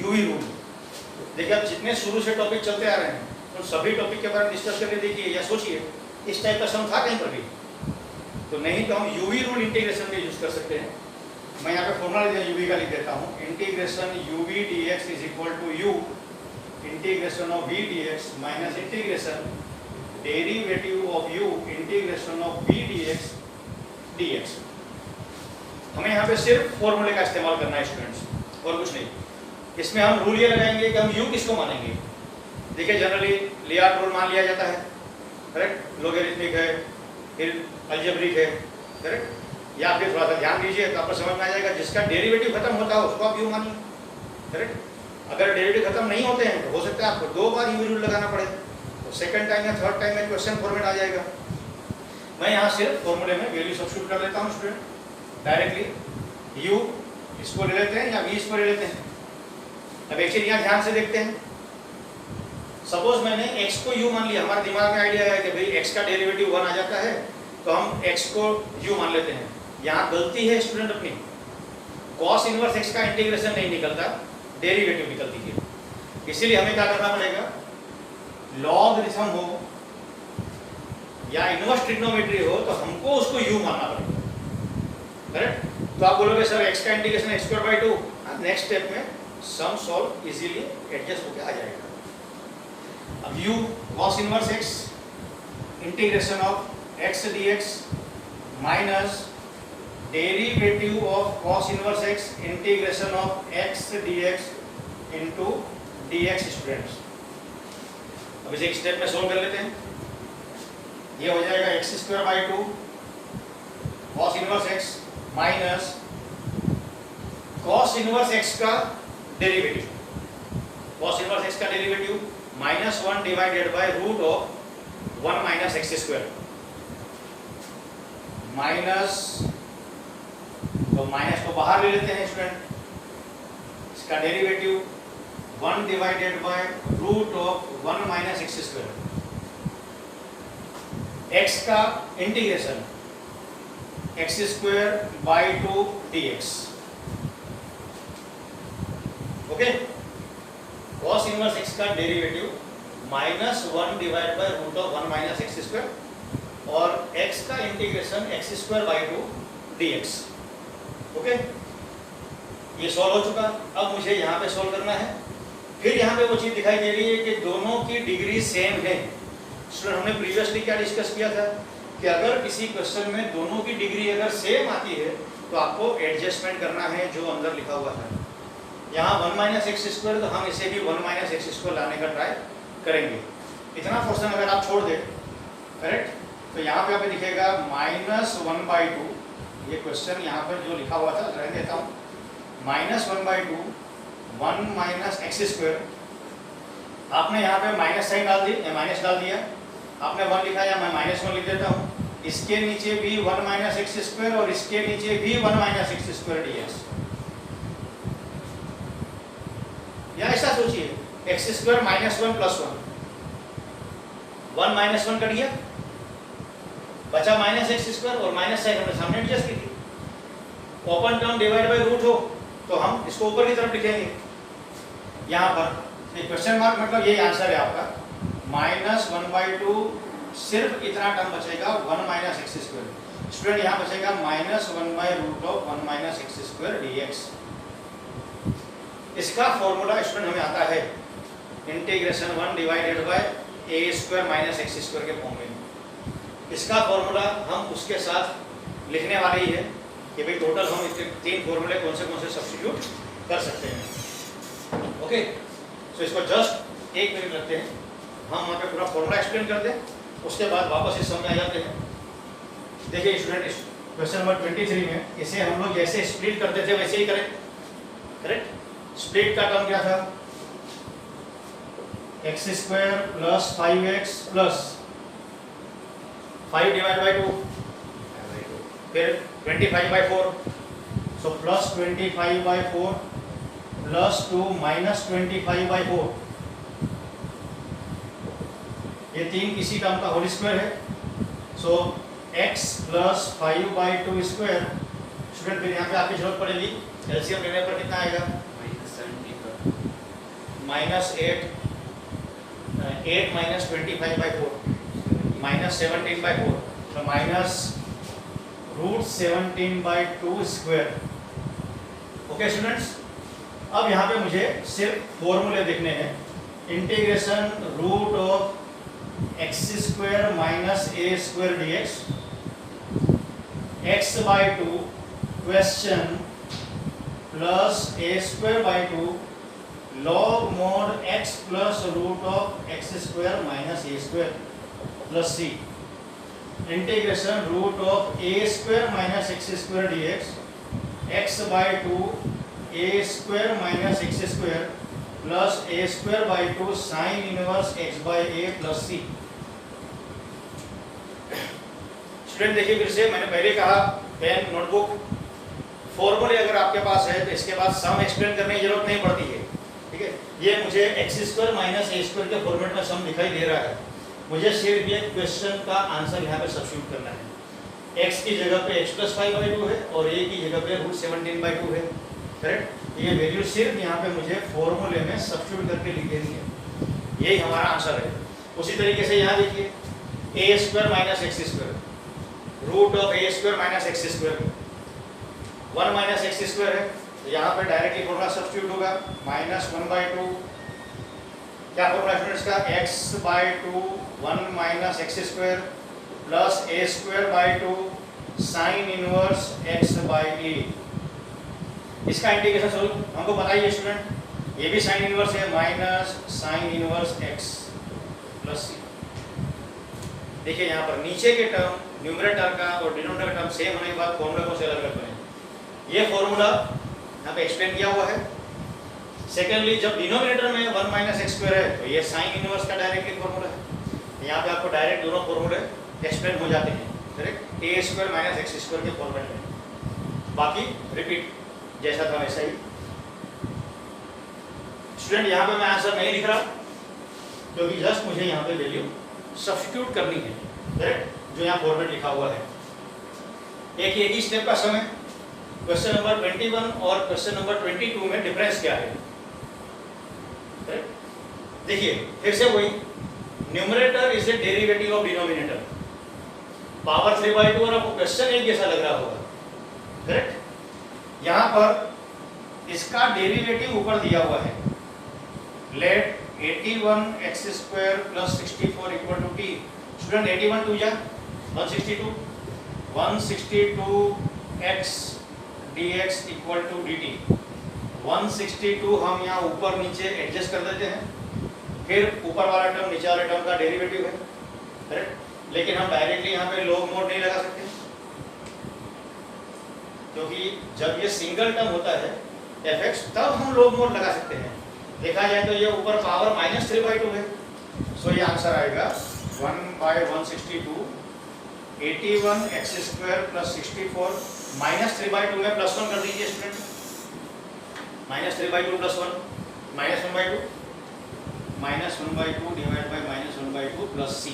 UV rule. देखिए अब जितने शुरू से topic चलते आ रहे हैं तो सभी टॉपिक के बारे में डिस्कस करके देखिए या सोचिए इस टाइप का सम था कहीं पर भी, तो नहीं तो हम यूवी रूल इंटीग्रेशन में यूज कर सकते हैं। मैं यहाँ पे फॉर्मूला यूवी का लिख देता हूँ, integration u v dx is equal to u integration of v dx minus integration derivative of u integration of v dx। हमें यहाँ पे सिर्फ फॉर्मूले का इस्तेमाल करना है स्टूडेंट्स, और कुछ नहीं। इसमें हम रूल ये लगाएंगे कि हम u किसको मानेंगे। देखिए जनरली लियार्ड रूल मान लिया जाता है, करेक्ट। लोगरिथमिक है, फिर अलजेब्रिक है, करेक्ट। या फिर थोड़ा सा ध्यान दीजिए तो आपको समझ में आ जाएगा, जिसका डेरिवेटिव खत्म होता है उसको आप u मानिए, करेक्ट। अगर डेरिवेटिव खत्म नहीं होते हैं तो हो सकता है आपको 2 बार u रूल लगाना पड़े, तो सेकंड टाइम या थर्ड टाइम में क्वेश्चन फॉर्मेट आ जाएगा। मैं यहाँ सिर्फ फॉर्मूले में वैल्यू सब्स्टिट्यूट कर लेता हूँ स्टूडेंट डायरेक्टली। u इसको ले लेते हैं या v इसको ले लेते हैं। अब एक चीज यहाँ ध्यान से देखते हैं, सपोज मैंने x को u मान लिया, हमारे दिमाग में आइडिया है कि भाई x का डेरिवेटिव 1 आ जाता है तो हम x को u मान लेते हैं। यहाँ गलती है स्टूडेंट अपनी, cos इनवर्स x का इंटीग्रेशन नहीं निकलता, डेरिवेटिव निकलती है। इसीलिए हमें क्या करना पड़ेगा, लॉगरिथम हो या इनवर्स ट्रिग्नोमेट्री हो तो हमको उसको u मानना पड़ेगा, करेक्ट। तो आप बोलोगे सर x का इंटीग्रेशन x²/2, नेक्स्ट स्टेप में सम सॉल्व इजीली एडजस्ट होकर आ जाएगा। अब u cos inverse x integration of x dx minus derivative of cos inverse x integration of x dx into dx students. अब इसे एक step में solve कर लेते हैं। ये हो जाएगा x²/2 cos inverse x minus cos inverse x का डेरिवेटिव, cos इनवर्स x का derivative -1 divided by root of 1 minus x²। Minus, तो माइनस को बाहर ले लेते हैं स्टूडेंट, इसका derivative 1 divided by root of 1 minus x²। x का integration x²/2 dx। Okay, cos inverse x का derivative -1 divide by root of 1 minus x² और x का इंटीग्रेशन x²/2 dx। ओके, ये सॉल्व हो चुका। अब मुझे यहाँ पे सॉल्व करना है। फिर यहाँ पे वो चीज दिखाई दे रही है कि दोनों की डिग्री सेम है। स्टूडेंट हमने प्रीवियसली क्या डिस्कस किया था कि अगर किसी क्वेश्चन में दोनों की डिग्री अगर सेम आती है तो आपको एडजस्टमेंट करना है जो अंदर लिखा हुआ था। यहाँ 1 माइनस x², तो हम इसे भी 1 माइनस x² लाने का ट्राई करेंगे। इतना पोर्शन अगर आप छोड़ दें, करेक्ट, तो यहाँ पे आपको दिखेगा -1/2। ये क्वेश्चन यहाँ पर जो लिखा हुआ था रहने देता हूँ, -1/2 1 माइनस x²। आपने यहाँ पे माइनस साइन डाल दी या माइनस डाल दिया, आपने 1 लिखा या मैं -1 लिख देता हूँ। इसके नीचे भी 1 माइनस x² और इसके नीचे भी 1 माइनस x² dx। या ऐसा सोचिए x² -1 + 1 -1 कट गया, बचा -x² और माइनस साइन हमने सामने एडजस्ट की थी। Open term divide by root हो तो हम इसको ऊपर की तरफ लिखेंगे। यहाँ पर क्वेश्चन मार्क मतलब यही आंसर है आपका, -1/2 सिर्फ इतना टर्म बचेगा 1 माइनस x²। स्टूडेंट यहाँ बचेगा -1/√1 माइनस x² dx। इसका फॉर्मूला स्टूडेंट हमें आता है integration 1 divided bye a² minus x² के फॉर्म में। इसका फॉर्मूला हम उसके साथ लिखने वाले ही है कि भाई टोटल हम इसके 3 फॉर्मूले कौन से सब्स्टिट्यूट कर सकते हैं। ओके, सो इसको जस्ट 1 मिनट लगते हैं, हम वहाँ पे पूरा फॉर्मूला एक्सप्लेन कर दें, उसके बाद वापस इस समय आ जाते हैं। देखिए स्टूडेंट, क्वेश्चन नंबर 23 में इसे हम लोग जैसे स्प्लिट करते थे वैसे ही करें, करेक्ट। स्प्लिट का टर्म क्या था, x² + 5x + 5 डिवाइड बाई 2, फिर 25/4, सो +25/4 + 2 -25/4, ये 3 किसी टर्म का होल स्क्वायर है। सो x + 5/2 स्क्वायर, स्टूडेंट फिर यहाँ पे आपकी जरूरत पड़ेगी एलसीएम लेने पर कितना आएगा, -8 -25/4 -17/4, तो -√17/2 स्क्वायर। ओके स्टूडेंट्स, अब यहाँ पे मुझे सिर्फ फॉर्मूले देखने हैं। Integration √(x² - a² dx) x/2 question plus a²/2 log mod x plus root of x² minus a² plus c, integration root of a² minus x² dx x/2 a² minus x² plus a²/2 sin inverse x/a plus c। Student देखिए फिर से, मैंने पहले कहा pen notebook फॉर्मूले अगर आपके पास है तो इसके बाद सम एक्सप्लेन करने की जरूरत नहीं पड़ती है, ठीक है। ये मुझे x² माइनस a² के फॉर्मेट में सम दिखाई दे रहा है, मुझे सिर्फ ये क्वेश्चन का आंसर यहाँ पे सब्स्टिट्यूट करना है। x की जगह पे x + 5/2 है और a की जगह पे √17/2 है, करेक्ट। ये वैल्यू सिर्फ यहाँ पे मुझे फॉर्मूले में सब्स्टिट्यूट करके लिख देनी है, यही हमारा आंसर है। उसी तरीके से यहाँ देखिए a² - x², root of a² - x², 1 - x² है, तो यहाँ पे डायरेक्टली फॉर्मूला सब्स्टिट्यूट होगा, -1/2, क्या फॉर्मूला स्टूडेंट्स का, x/2 1 - x² plus a²/2 sine inverse x/a। इसका इंटीग्रेशन सोल्व हमको बताइए स्टूडेंट, ये भी साइन इनवर्स है, minus sign inverse x plus c। देखिए यहाँ पर नीचे के टर्म न्यूमरेटर का और डिनोमिनेटर का टर्म सेम होने के बाद फॉर्मूला को से अलग अलग बने, ये फॉर्मूला यहाँ पे एक्सप्लेन किया हुआ है। सेकेंडली, जब डिनोमिनेटर में 1 - x² है तो ये साइन इनवर्स का डायरेक्टली फॉर्मूला है, यहाँ पे आपको डायरेक्ट दोनों फॉर्मूले एक्सप्लेन हो जाते हैं, करेक्ट, a² - x² के फॉर्मेट में। बाकी रिपीट जैसा था वैसा ही। स्टूडेंट यहाँ पे मैं आंसर नहीं लिख रहा क्योंकि जस्ट मुझे यहाँ पे वैल्यू सब्स्टिट्यूट करनी है, करेक्ट, जो यहाँ फॉर्मेट लिखा हुआ है। एक ही स्टेप का समय, क्वेश्चन नंबर 21 और क्वेश्चन नंबर 22 में डिफरेंस क्या है, करेक्ट। देखिए फिर से वही, numerator is a derivative of denominator, power 3/2, और आपको क्वेश्चन एक जैसा लग रहा होगा, करेक्ट। यहाँ पर इसका डेरिवेटिव ऊपर दिया हुआ है, लेट 81x² + 64 = t। स्टूडेंट 81 2 जा 162, 162x dx = dt। 162 हम यहाँ ऊपर नीचे एडजस्ट कर देते हैं, फिर ऊपर वाला टर्म नीचे वाले टर्म का डेरिवेटिव है, करेक्ट। लेकिन हम डायरेक्टली यहाँ पे लॉग मोड नहीं लगा सकते, क्योंकि जब ये सिंगल टर्म होता है fx तब हम लॉग मोड लगा सकते हैं। देखा जाए तो ये ऊपर पावर -3/2 है, सो ये आंसर आएगा 1/162, 81x² + 64 -3/2 में +1 कर दीजिए student, -3/2 + 1 -1/2, -1/2 divide by -1/2 plus c,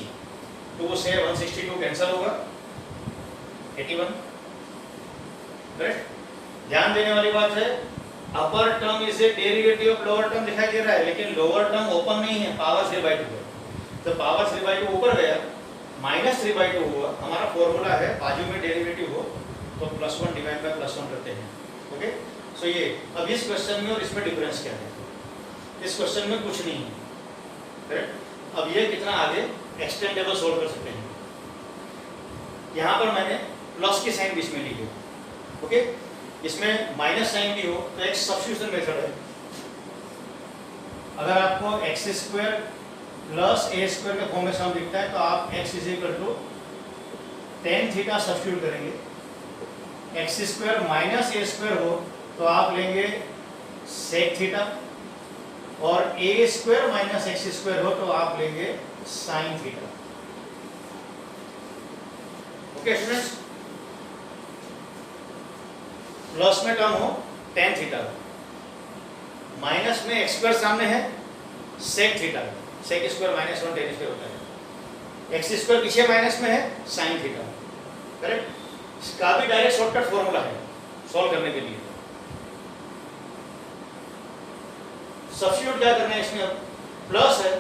2 से 162 कैंसिल होगा, 81, करेक्ट। ध्यान देने वाली बात है, upper term is a derivative of lower term दिखाई दे रहा है, लेकिन लोअर टर्म ओपन नहीं है, पावर 3/2 है, तो पावर 3/2 ऊपर गया, -3/2 हुआ। हमारा फॉर्मूला है बाजू में डेरिवेटिव हो तो +1 डिवाइड बाय +1 करते हैं, ओके। सो ये अब इस क्वेश्चन में और इसमें डिफरेंस क्या है, इस क्वेश्चन में कुछ नहीं है, करेक्ट। अब ये कितना आगे एक्सटेंडेबल सोल्व कर सकते हैं। यहाँ पर मैंने प्लस की साइन बीच में ली है, ओके। इसमें माइनस साइन भी हो तो एक सब्स्टिट्यूशन मेथड है। अगर आपको x square plus a square के फॉर्म में सम दिखता है तो आप x is equal to tan theta substitute करेंगे। X square minus a square हो तो आप लेंगे सेक थीटा, और a square minus x square हो तो आप लेंगे sine theta, okay students. Plus में टर्म हो टेन थीटा, माइनस में एक्स स्क्वायर सामने है sec theta, sec square minus one tan square होता है, एक्स स्क्वायर पीछे माइनस में है साइन थीटा, करेक्ट। इसका भी डायरेक्ट शॉर्टकट फॉर्मूला है सॉल्व करने के लिए। सब्स्टिट्यूट क्या करना है इसमें, प्लस है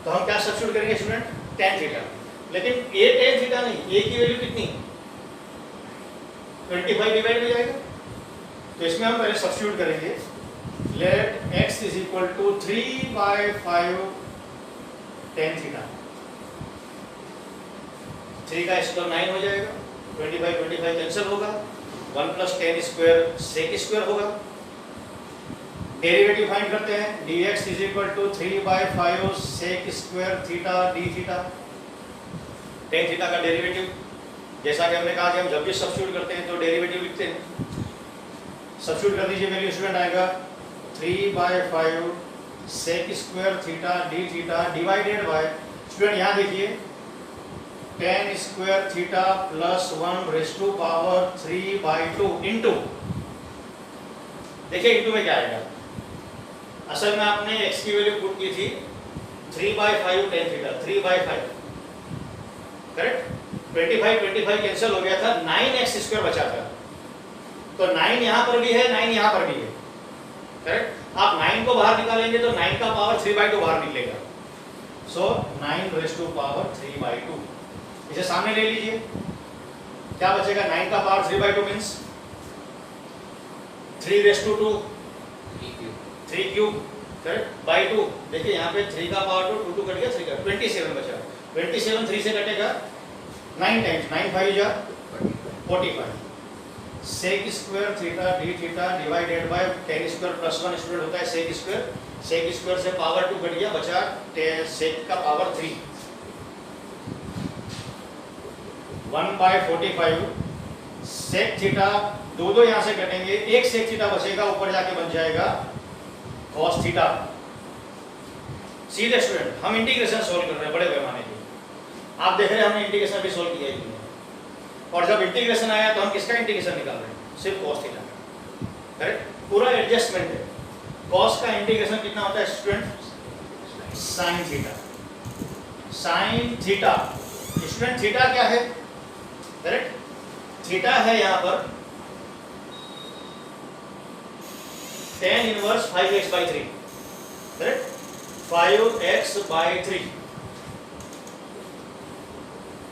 तो हम क्या सब्स्टिट्यूट करेंगे स्टूडेंट, टेन थीटा। लेकिन ये टेन थीटा नहीं, ए की वैल्यू कितनी 25 डिवाइड हो जाएगा, तो इसमें हम पहले सब्स्टिट्यूट करेंगे। Let x is equal to 3/5 tan theta, 3 का स्क्वायर 9 हो जाएगा, 25 कैंसिल होगा, 1 plus tan square sec square होगा। डेरिवेटिव फाइंड करते हैं, dx is equal to 3/5 sec square theta d theta. Tan theta का डेरिवेटिव जैसा कि हमने कहा कि हम जब भी सब्स्टिट्यूट करते हैं तो डेरिवेटिव लिखते हैं। सब्स्टिट्यूट कर दीजिए, वैल्यू स्टूडेंट आएगा 3/5 sec square theta d theta divided by, student यहाँ देखिए tan square theta plus 1 raise to power 3/2 into, देखिए इंटू में क्या आएगा, असल में आपने x की वैल्यू पुट की थी 3/5 टेन थीटा, 3/5 करेक्ट। 25 कैंसिल हो गया था, 9x स्क्वायर बचा था, तो 9 यहाँ पर भी है 9 यहाँ पर भी है, करेक्ट। आप 9 को बाहर निकालेंगे तो 9 का पावर 3/2 बाहर निकलेगा, सो 9 रेज़ टू पावर 3/2। इसे सामने ले लीजिए, क्या बचेगा, 9 का power 3/2 means 3 raise to 2 3 cube, correct, by 2। देखिए यहाँ पे 3 का पावर 2 2 कट गया, 3 का 27 बचा, 27 3 से कटेगा 9 टाइम्स, 9 5 जा 45 sec square theta d theta divided by tan square plus 1 square होता है सेक स्क्वायर, सेक स्क्वायर से पावर 2 कट गया, बचा सेक का पावर 3, 1/45 सेक थीटा, दो यहाँ से कटेंगे, एक सेक थीटा बचेगा, ऊपर जाके बन जाएगा कॉस थीटा। सीधे स्टूडेंट हम इंटीग्रेशन सोल्व कर रहे हैं बड़े पैमाने की, आप देख रहे हैं हमने इंटीग्रेशन भी सोल्व किया है, और जब इंटीग्रेशन आया तो हम किसका इंटीग्रेशन निकाल रहे हैं, सिर्फ कॉस थीटा, करेक्ट। पूरा एडजस्टमेंट है, कॉस का इंटीग्रेशन कितना होता है student, sine theta, sine theta. Student theta क्या है, करेक्ट, थीटा है यहाँ पर tan inverse 5x/3, correct, 5x/3,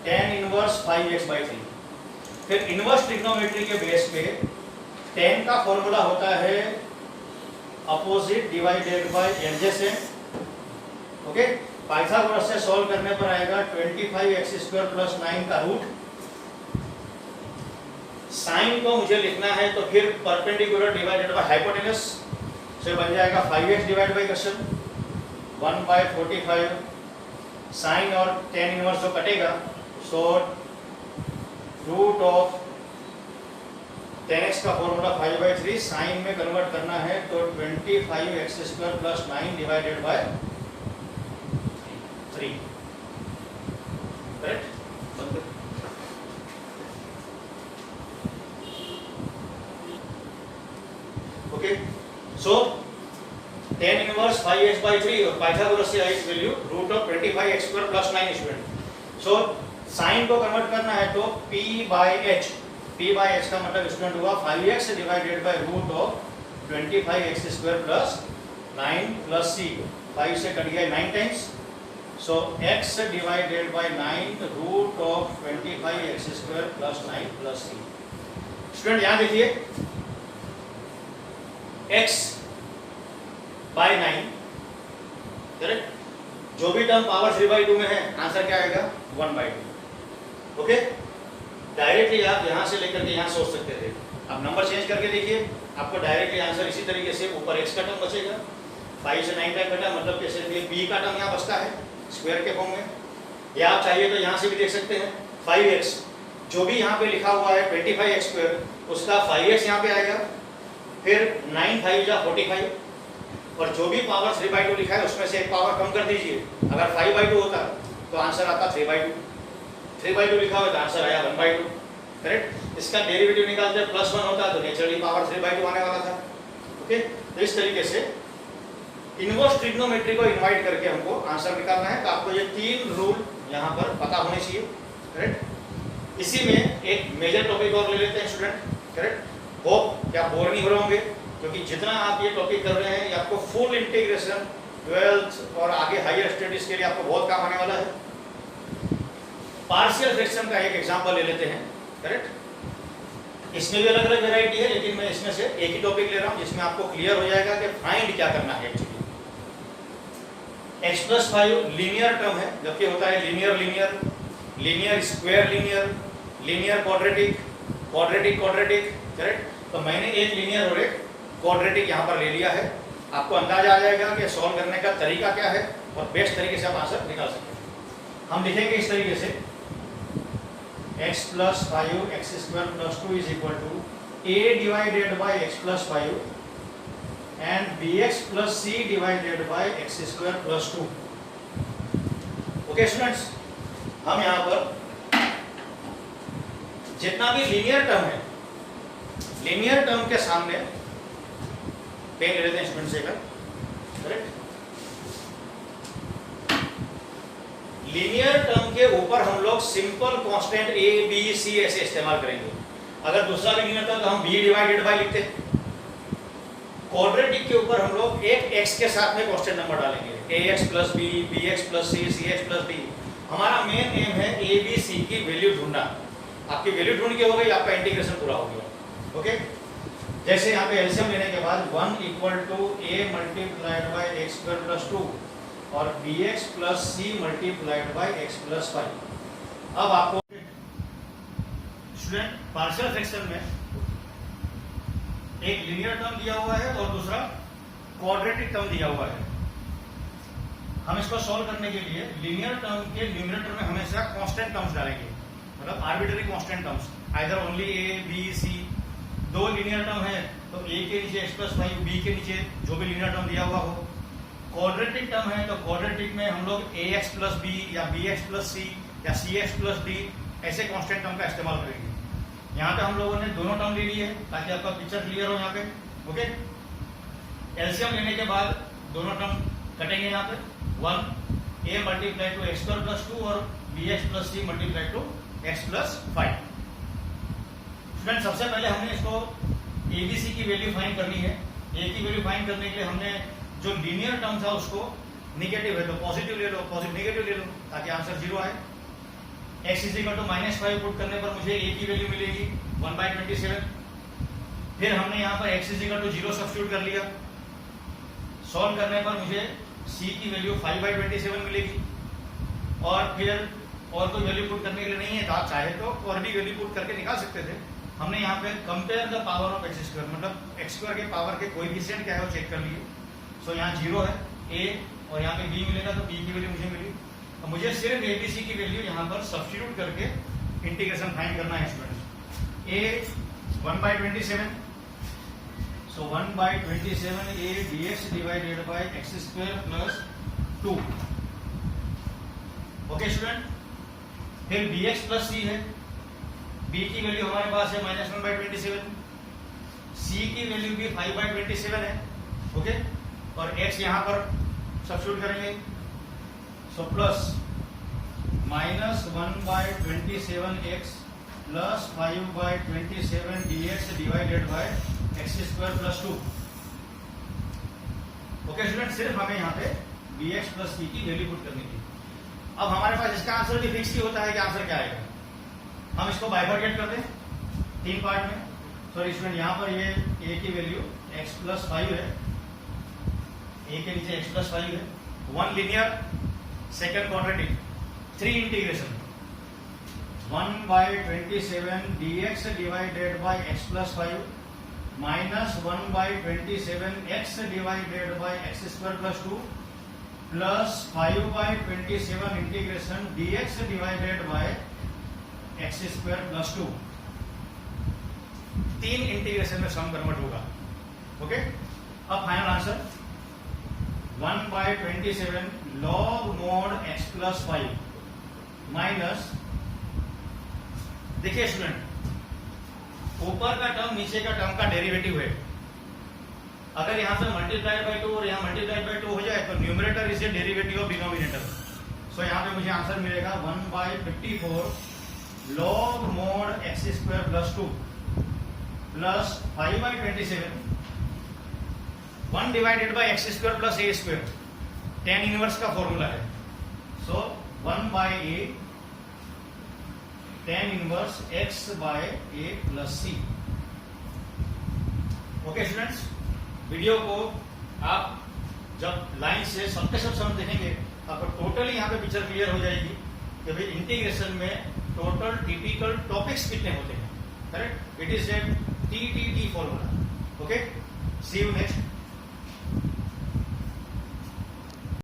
tan inverse 5x/3। फिर इनवर्स ट्रिग्नोमेट्री के बेस पे tan का फॉर्मूला होता है opposite divided by adjacent, okay. Pythagoras से सॉल्व करने पर आएगा 25x² प्लस 9 का रूट। साइन को मुझे लिखना है तो फिर परपेंडिकुलर डिवाइडेड बाय हाइपोटेनस से बन जाएगा 5x divide by question 1/45 sine और tan इनवर्स जो कटेगा, so root of tan x का फॉर्मूला 5/3, साइन में कन्वर्ट करना है तो 25x² plus 9 divided by 3, correct. Okay, so tan inverse 5x/3 और पाइथागोरस से आई value root of 25x² plus 9 student. So sine को कन्वर्ट करना है तो p/h, p/h का मतलब स्टूडेंट हुआ 5x divided by root of 25x² plus 9 plus c, 5 से कट गया 9 times, so x divided by 9 root of 25x² plus 9 plus c। Student यहाँ देखिए x बाय 9, करेक्ट, जो भी टर्म पावर 3/2 में है आंसर क्या आएगा 1/2, ओके, डायरेक्टली आप यहाँ से लेकर के यहाँ सोच सकते थे। अब नंबर चेंज करके देखिए, आपको डायरेक्टली आंसर इसी तरीके से ऊपर x का टर्म बचेगा, 5 से 9 टाइम घटा, मतलब कि सिर्फ ये b का टर्म यहाँ बचता है स्क्वायर के फॉर्म में। या आप चाहिए तो यहाँ से भी देख सकते हैं 5x, जो भी यहाँ पे लिखा हुआ है 25x स्क्वायर, उसका 5x यहाँ पे आएगा, फिर 9 5 जा 45, और जो भी पावर 3/2 लिखा है उसमें से एक पावर कम कर दीजिए। अगर 5/2 होता तो आंसर आता 3/2, 3/2 लिखा हुआ तो आंसर आया 1/2, करेक्ट। इसका डेरिवेटिव निकालते +1 होता तो नेचुरली पावर 3/2 आने वाला था। ओके, तो इस तरीके से इनवर्स ट्रिग्नोमेट्री को इनवाइट करके हमको आंसर निकालना है। तो आपको ये 3 रूल यहाँ पर पता होने चाहिए, करेक्ट। इसी में एक मेजर टॉपिक और ले लेते हैं स्टूडेंट, करेक्ट। होप क्या बोर नहीं हो रहे होंगे, क्योंकि जितना आप ये टॉपिक कर रहे हैं ये आपको फुल इंटीग्रेशन 12th और आगे हायर स्टडीज के लिए आपको बहुत काम आने वाला है। पार्शियल फ्रैक्शन का एक एग्जांपल ले लेते हैं, करेक्ट। इसमें भी अलग अलग वैरायटी है, लेकिन मैं इसमें से एक ही टॉपिक ले रहा हूँ जिसमें आपको क्लियर हो जाएगा कि फाइंड क्या करना है। एक्चुअली x+5 लीनियर टर्म है, जबकि होता है linear linear, linear square linear, linear quadratic, quadratic quadratic, correct. तो मैंने एक लीनियर और एक क्वाड्रेटिक यहाँ पर ले लिया है। आपको अंदाजा आ जाएगा कि सॉल्व करने का तरीका क्या है और बेस्ट तरीके से आप आंसर निकाल सकते हैं। हम लिखेंगे इस तरीके से x+5 x² + 2 is equal to a divided by x+5 and bx + c divided by x² + 2। Okay students, हम यहाँ पर जितना भी लीनियर टर्म है, लीनियर टर्म के सामने पेन ले लेते हैं स्टूडेंट से, करेक्ट। लीनियर टर्म के ऊपर हम लोग simple constant a b c ऐसे इस्तेमाल करेंगे। अगर दूसरा भी लीनियर टर्म तो हम b डिवाइडेड बाय लिखते हैं। क्वाड्रेटिक के ऊपर हम लोग एक x के साथ में कांस्टेंट नंबर डालेंगे, ax + b, bx + c, cx + d। हमारा मेन एम है a b c की वैल्यू ढूंढना। आपकी वैल्यू ढूंढ के हो गई, आपका इंटीग्रेशन पूरा हो गया। ओके, जैसे यहाँ पे एलसीएम लेने के बाद 1 = a × x² + 2 और bx + c × x + 5। अब आपको स्टूडेंट पार्शियल फ्रैक्शन में एक लीनियर टर्म दिया हुआ है और दूसरा क्वाड्रेटिक टर्म दिया हुआ है। हम इसको सॉल्व करने के लिए लीनियर टर्म के न्यूमरेटर में हमेशा कांस्टेंट टर्म्स डालेंगे, मतलब arbitrary constant terms, either only a b c। दो लीनियर टर्म है तो a के नीचे x+5, b के नीचे जो भी लीनियर टर्म दिया हुआ हो। क्वाड्रेटिक टर्म है तो क्वाड्रेटिक में हम लोग ax + b या bx + c या cx + d ऐसे कांस्टेंट टर्म का इस्तेमाल करेंगे। यहाँ पे हम लोगों ने दोनों टर्म ले लिए है ताकि आपका पिक्चर क्लियर हो यहाँ पे। ओके, एलसीएम लेने के बाद दोनों टर्म कटेंगे यहाँ पे, 1 a × x² + 2 और bx + c × x + 5। स्टूडेंट सबसे पहले हमने इसको abc की वैल्यू फाइंड करनी है। a की वैल्यू फाइंड करने के लिए हमने जो लीनियर टर्म था उसको निगेटिव है तो पॉजिटिव ले लो, पॉजिटिव नेगेटिव ले लो ताकि आंसर 0 आए। x = -5 पुट करने पर मुझे a की वैल्यू मिलेगी 1/27। फिर हमने यहाँ पर x = 0 सब्स्टिट्यूट कर लिया। सॉल्व करने पर मुझे c की वैल्यू 5/27 मिलेगी। और फिर और कोई वैल्यू पुट करने के लिए नहीं है तो आप चाहे तो और भी वैल्यू पुट करके निकाल सकते थे। हमने यहाँ पे compare the power of x², मतलब x² के पावर के कोएफिशिएंट क्या है वो चेक कर लिए। सो यहाँ 0 है a और यहाँ पे b मिलेगा तो b की वैल्यू मुझे मिली। अब मुझे सिर्फ abc की वैल्यू यहाँ पर सब्स्टिट्यूट करके इंटीग्रेशन फाइंड करना है students. a 1/27, so 1/27 a dx divided by x² + 2। Okay student, फिर bx + c है, b की वैल्यू हमारे पास है -1/27, c की वैल्यू भी 5/27 है। ओके, और x यहाँ पर सब्स्टिट्यूट करेंगे, so plus -1/27x + 5/27 dx divided by x² + 2। Okay student, सिर्फ हमें यहाँ पे bx + c की वैल्यू पुट करनी थी। अब हमारे पास इसका आंसर भी फिक्स ही होता है कि आंसर क्या आएगा। हम इसको बाइफरकेट कर दें 3 पार्ट में। सॉरी स्टूडेंट, यहाँ पर ये a की वैल्यू x + 5 है, a के नीचे x + 5 है, 1 linear, second quadratic, 3 integration. 1/27 dx divided by x plus 5 minus 1/27 x divided by x square plus 2 plus 5/27 integration dx divided by x square plus 2। 3 integration में सम convert होगा। Okay, अब final answer 1/27 log mod x plus 5 minus, देखिए student, ऊपर का term नीचे का term का derivative है। अगर यहां से मल्टीप्लाइड बाय 2 और यहां मल्टीप्लाइड बाय 2 हो जाए तो numerator is a derivative of denominator. So यहां पे मुझे आंसर मिलेगा 1/54 log mod x square plus 2 plus 5/27 1 divided by x square plus a square, tan inverse का फॉर्मूला है। So 1/a tan inverse x by a plus c। Okay students, video को आप जब line से सबके सब समझ देखेंगे आपको टोटली यहाँ पे पिक्चर क्लियर हो जाएगी कि भाई इंटीग्रेशन में टोटल टिपिकल टॉपिक्स कितने होते हैं। Correct, it is a TTT formula. Okay, see you next.